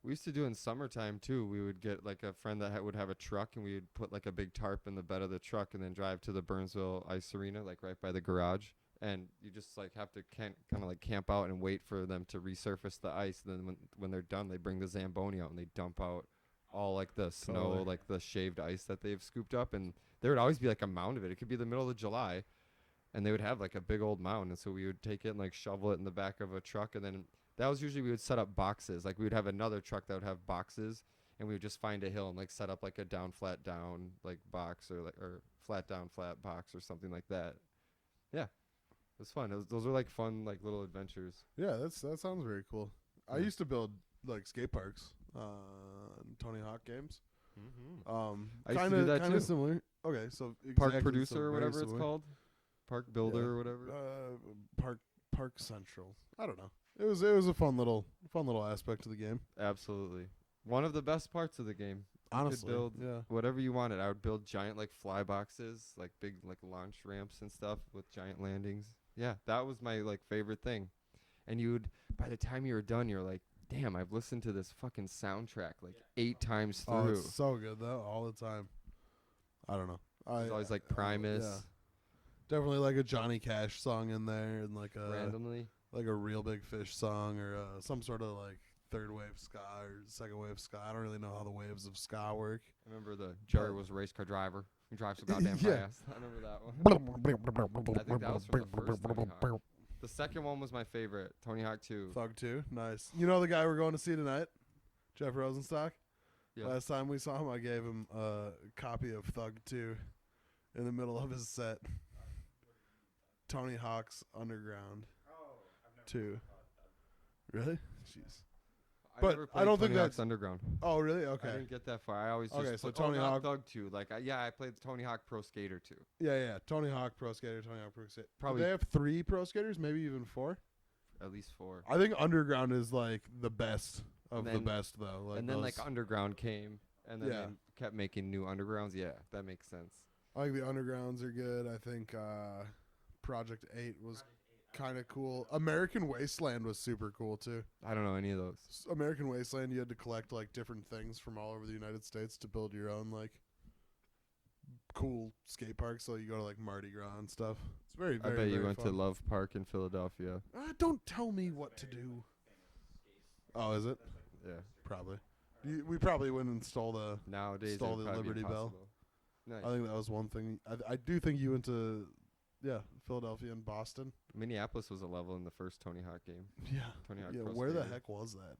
We used to do in summertime too. We would get like a friend that would have a truck, and we would put like a big tarp in the bed of the truck, and then drive to the Burnsville Ice Arena, like right by the garage. And you just like have to kind of like camp out and wait for them to resurface the ice. And then when they're done, they bring the Zamboni out and they dump out all like the snow, Totally. like the shaved ice that they've scooped up. And there would always be like a mound of it. It could be the middle of July, and they would have like a big old mound. And so we would take it and like shovel it in the back of a truck, and then that was usually we would set up boxes. Like we would have another truck that would have boxes, and we would just find a hill and like set up like a down flat down like box or flat down flat box or something like that. Yeah, it was fun. Those were like fun like little adventures. Yeah, that sounds very cool. I Yeah. used to build like skate parks, Tony Hawk games. Mm-hmm. I used to Kind do that of too. similar. Okay, so Park exactly, producer so or very whatever it's similar. called, park builder Yeah. or whatever. Park Central. I don't know. It was a fun little aspect to the game. Absolutely, one of the best parts of the game. Honestly, build yeah. Whatever you wanted. I would build giant like fly boxes, like big like launch ramps and stuff with giant landings. Yeah, that was my like favorite thing. And you would, by the time you were done, you're like, damn, I've listened to this fucking soundtrack like 8 times Oh, through. it's so good though, all the time. I don't know. There's always like Primus yeah. Definitely like a Johnny Cash song in there, and like a randomly. like a Real Big Fish song, or some sort of like third wave ska or second wave ska. I don't really know how the waves of ska work. I remember the Jerry was a race car driver. He drives so goddamn Yeah. fast. I remember that one. I think that was from the first Tony Hawk. The second one was my favorite, Tony Hawk 2. Thug 2, nice. You know the guy we're going to see tonight, Jeff Rosenstock. Yeah. Last time we saw him, I gave him a copy of Thug 2 in the middle of his set. Tony Hawk's Underground Oh, I've never 2. I Really? Jeez. I But never I played don't Tony think Hawk's that's- Underground. Oh, really? I Okay. didn't get that far. I always Okay, just so put, Tony not Hawk- Thug 2. Like, I played the Tony Hawk Pro Skater 2. Yeah. Tony Hawk Pro Skater, Tony Hawk Pro Skater. Probably- They have 3 Pro Skaters, maybe even 4. At least 4. I think Underground is like the best of And the then- best, though. Like and then those- like Underground came, and then Yeah. they kept making new Undergrounds. Yeah, that makes sense. I think the Undergrounds are good. I think Project 8 was kind of cool. American Wasteland was super cool too. I don't know any of those. American Wasteland, you had to collect like different things from all over the United States to build your own like cool skate park. So you go to like Mardi Gras and stuff. It's very, I very. bet you very went to fun. Love Park in Philadelphia. Don't tell me what to do. Oh, is it? Yeah. Probably. We probably went and stole the. Nowadays, Stole it'd the probably be Liberty Bell. impossible. Nice. I think that was one thing. I do think you went to, Philadelphia and Boston. Minneapolis was a level in the first Tony Hawk game. Yeah. Tony Hawk Yeah. Pro Where the Skater. heck was that?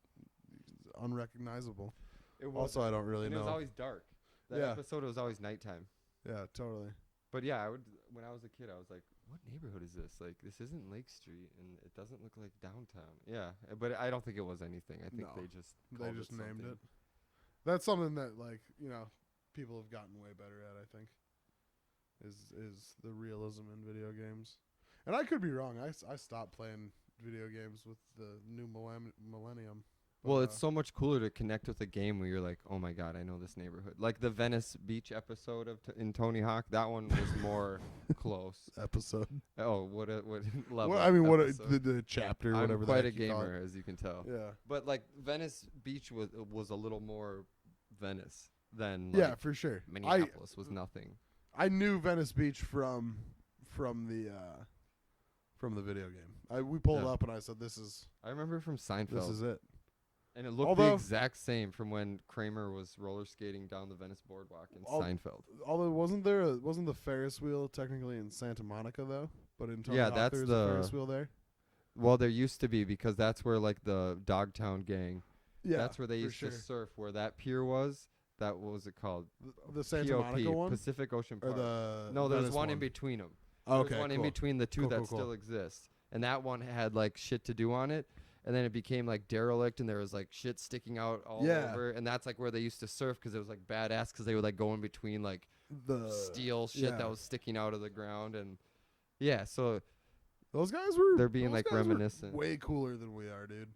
Unrecognizable. It was. Also, I don't really And it know. was always dark. That Yeah. episode was always nighttime. Yeah, totally. But yeah, when I was a kid, I was like what neighborhood is this? Like, this isn't Lake Street, and it doesn't look like downtown. Yeah, but I don't think it was anything. I think No, they just They called just named something. it. That's something that, like, people have gotten way better at, I think. Is the realism in video games. And I could be wrong. I stopped playing video games with the new millennium. Well, But, it's so much cooler to connect with a game where you're like, oh my god, I know this neighborhood. Like the Venice Beach episode of in Tony Hawk, that one was more close. episode. Oh, what level? Well, I mean, episode. the chapter, I'm whatever. quite the a heck you call gamer, it. as you can tell. Yeah. But like Venice Beach was a little more Venice than Yeah, like, for sure. Minneapolis was nothing. I knew Venice Beach from the video game. We pulled Yeah. up and I said, "This is I remember from Seinfeld, this is it." and it looked Although- the exact same from when Kramer was roller skating down the Venice boardwalk in Al- Seinfeld. Although wasn't the Ferris wheel technically in Santa Monica though? But in Tony Yeah, Hawk, that's there's the- a Ferris wheel there. Well, there used to be because that's where like the Dogtown gang. Yeah, That's where they for used sure. to surf. Where that pier was. That what was it called? The Santa POP, Monica one, Pacific Ocean or Park. the No, there's Venice one in between them. Okay, There's one in cool. between the two Cool, that cool, cool. still exists, and that one had like shit to do on it, and then it became like derelict, and there was like shit sticking out all Yeah. over, and that's like where they used to surf because it was like badass because they would like go in between like The steel shit yeah. that was sticking out of the ground, and yeah, so Those guys were they're being those like guys were reminiscent. way cooler than we are, dude.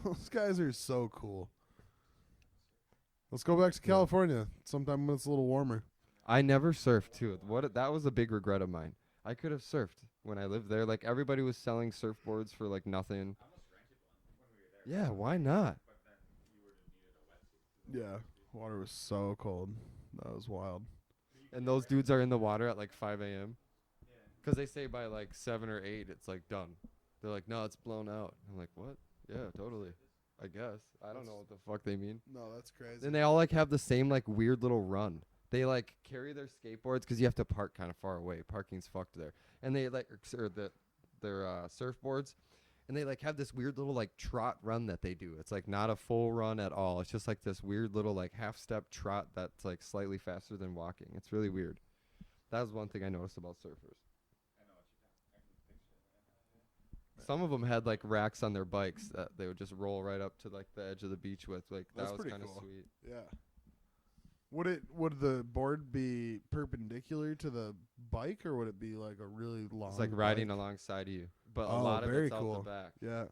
Those guys are so cool. Let's go back to Yeah. California sometime when it's a little warmer. I never surfed too. That was a big regret of mine. I could have surfed when I lived there. Like everybody was selling surfboards for like nothing. Yeah, why not? Yeah, water was so cold. That was wild. And those dudes are in the water at like 5 a.m. Because they say by like 7 or 8, it's like done. They're like, no, it's blown out. I'm like, what? Yeah, totally. I guess. I don't know what the fuck they mean. No, that's crazy. And they all like have the same like weird little run. They like carry their skateboards because you have to park kind of far away. Parking's fucked there. And they like their surfboards, and they like have this weird little like trot run that they do. It's like not a full run at all. It's just like this weird little like half step trot that's like slightly faster than walking. It's really weird. That was one thing I noticed about surfers. Some of them had like racks on their bikes that they would just roll right up to like the edge of the beach with. Like That's that was pretty kind of cool. sweet. Yeah. Would the board be perpendicular to the bike, or would it be like a really long? It's like riding bike? alongside of you, but a Oh, lot of very it's cool. out the back. Yeah.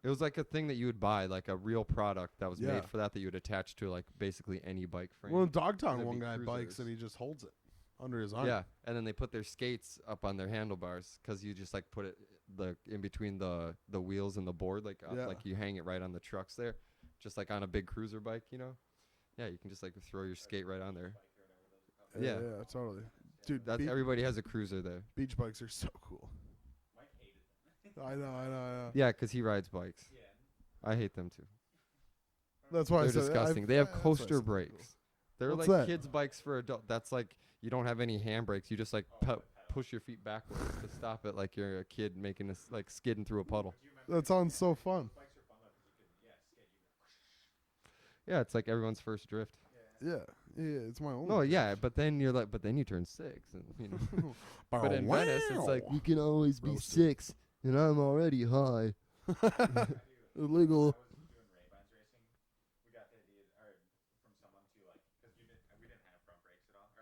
It was like a thing that you would buy, like a real product that was Yeah. made for that you would attach to like basically any bike frame. Well, in Dogtown, That'd one be guy bikes cruisers. and he just holds it under his arm. Yeah, and then they put their skates up on their handlebars because you just like put it in between the wheels and the board, like Yeah. like you hang it right on the trucks there, just like on a big cruiser bike, you know. Yeah, you can just like throw your skate right on there. Yeah, Yeah. totally. Dude, That everybody has a cruiser there. beach bikes are so cool. I know. Yeah, because he rides bikes. I hate them too. That's why They're I said disgusting. They have that's why I said coaster they're brakes. cool. They're What's like that? kids' bikes for adult. That's like you don't have any handbrakes. You just like push your feet backwards to stop it, like you're a kid making a like skidding through a puddle. That sounds so fun. Yeah, it's like everyone's first drift. Yeah, it's my own. No, yeah, but then you're like, but then you turn 6, and you know. But in Venice, it's like you can always be Roasted. 6, and I'm already high. illegal.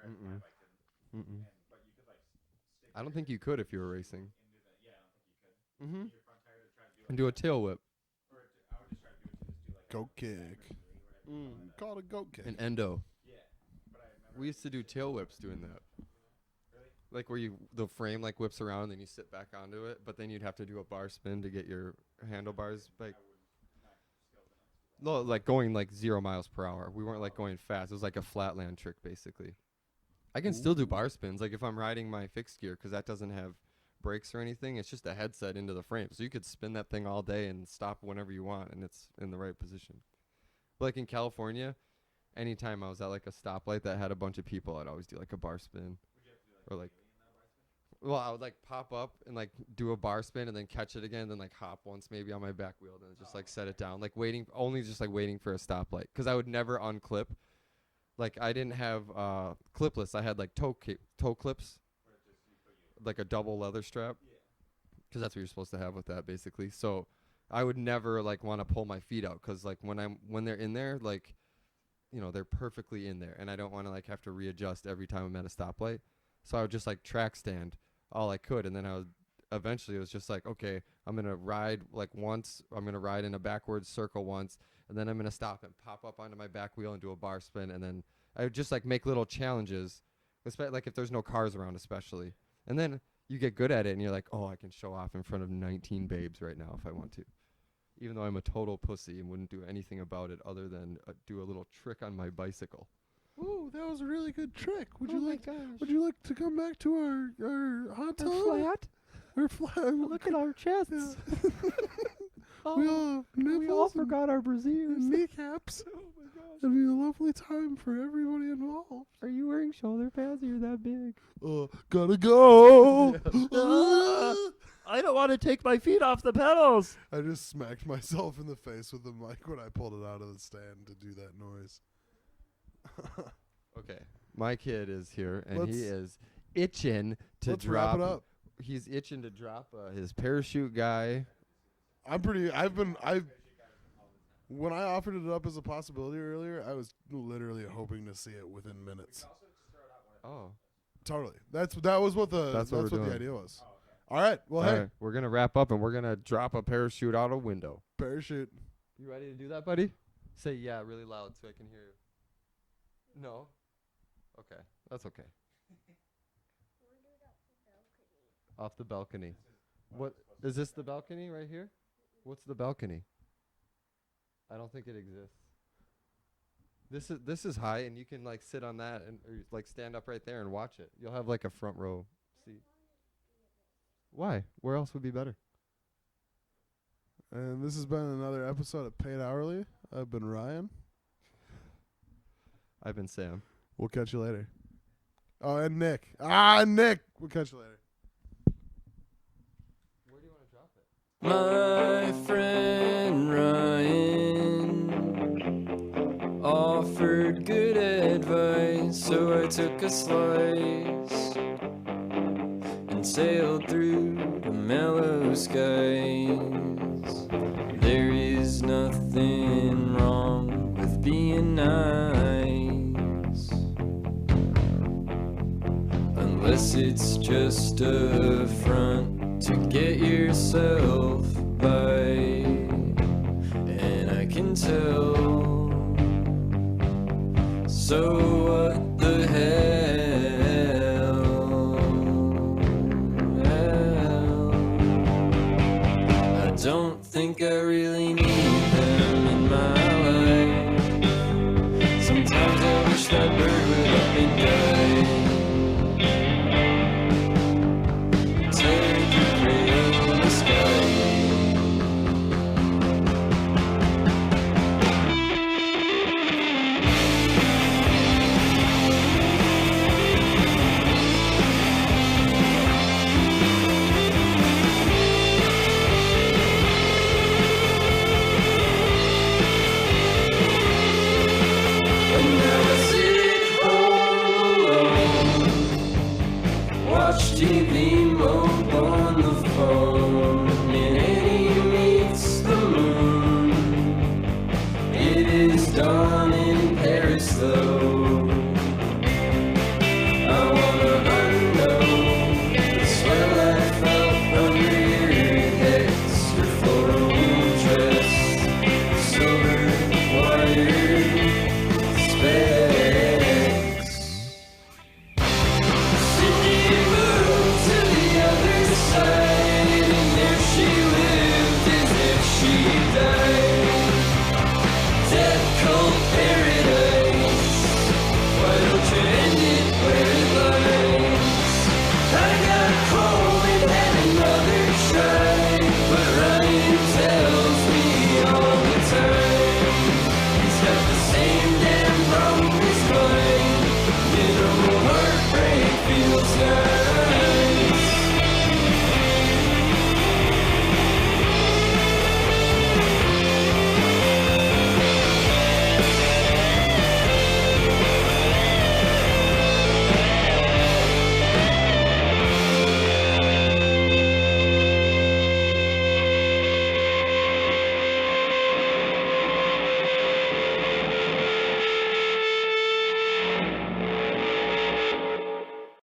Mm-mm. Mm-mm. I don't think you could if you were racing. Mm-hmm. And do a tail whip. Goat kick. Call it a goat kick. An endo. We used to do tail whips doing that. Like where the frame like whips around and then you sit back onto it, but then you'd have to do a bar spin to get your handlebars like. No, like going like 0 miles per hour. We weren't like going fast. It was like a flatland trick basically. I can still do bar spins like if I'm riding my fixed gear because that doesn't have brakes or anything. It's just a headset into the frame, so you could spin that thing all day and stop whenever you want, and it's in the right position. But like in California, anytime I was at like a stoplight that had a bunch of people, I'd always do like a bar spin, or like, well, I would like pop up and like do a bar spin and then catch it again, then like hop once maybe on my back wheel, then just like set it down, like waiting for a stoplight because I would never unclip. Like I didn't have clipless. I had like toe clips. like a double leather strap, because that's what you're supposed to have with that, basically. So I would never like want to pull my feet out, because like when they're in there, like, you know, they're perfectly in there, and I don't want to like have to readjust every time I'm at a stoplight. So I would just like track stand all I could, and then eventually it was just like, okay, I'm gonna ride like once, I'm gonna ride in a backwards circle once, and then I'm gonna stop and pop up onto my back wheel and do a bar spin, and then I would just like make little challenges, like if there's no cars around, especially, and then you get good at it, and you're like, oh, I can show off in front of 19 babes right now if I want to, even though I'm a total pussy and wouldn't do anything about it other than do a little trick on my bicycle. Ooh, that was a really good trick. Would Oh you my like? gosh. Would you like to come back to our hot tub? flat? Our flat. Look at our chests. Yeah. Oh, we all have nipples we all and forgot our brassieres. kneecaps. Oh my gosh. It'd be a lovely time for everybody involved. Are you wearing shoulder pads? You're that big. Gotta go. I don't want to take my feet off the pedals. I just smacked myself in the face with the mic when I pulled it out of the stand to do that noise. Okay, my kid is here, and Let's- he is itching to Let's drop. wrap it up. He's itching to drop his parachute guy. When I offered it up as a possibility earlier, I was literally hoping to see it within minutes. Oh, Totally. That was what That's what we're the doing. idea was. All right. Well, all hey, right, we're gonna wrap up, and we're gonna drop a parachute out a window. parachute. You ready to do that, buddy? Say yeah really loud so I can hear you. No? Okay. That's okay. Off the balcony. What is this, the balcony right here? What's the balcony? I don't think it exists. This is high, and you can like sit on that and or, like stand up right there and watch it. You'll have like a front row seat. Why? Where else would be better? And this has been another episode of Paid Hourly. I've been Ryan. I've been Sam. We'll catch you later. Oh, and Nick. Nick. We'll catch you later. Where do you want to drop it? My friend Ryan offered good advice, so I took a slice and sailed through the mellow skies. There is nothing wrong with being nice, unless it's just a front to get yourself by, and I can tell. So what the hell? I don't think I really need them in my life. Sometimes I wish that bird would let me die.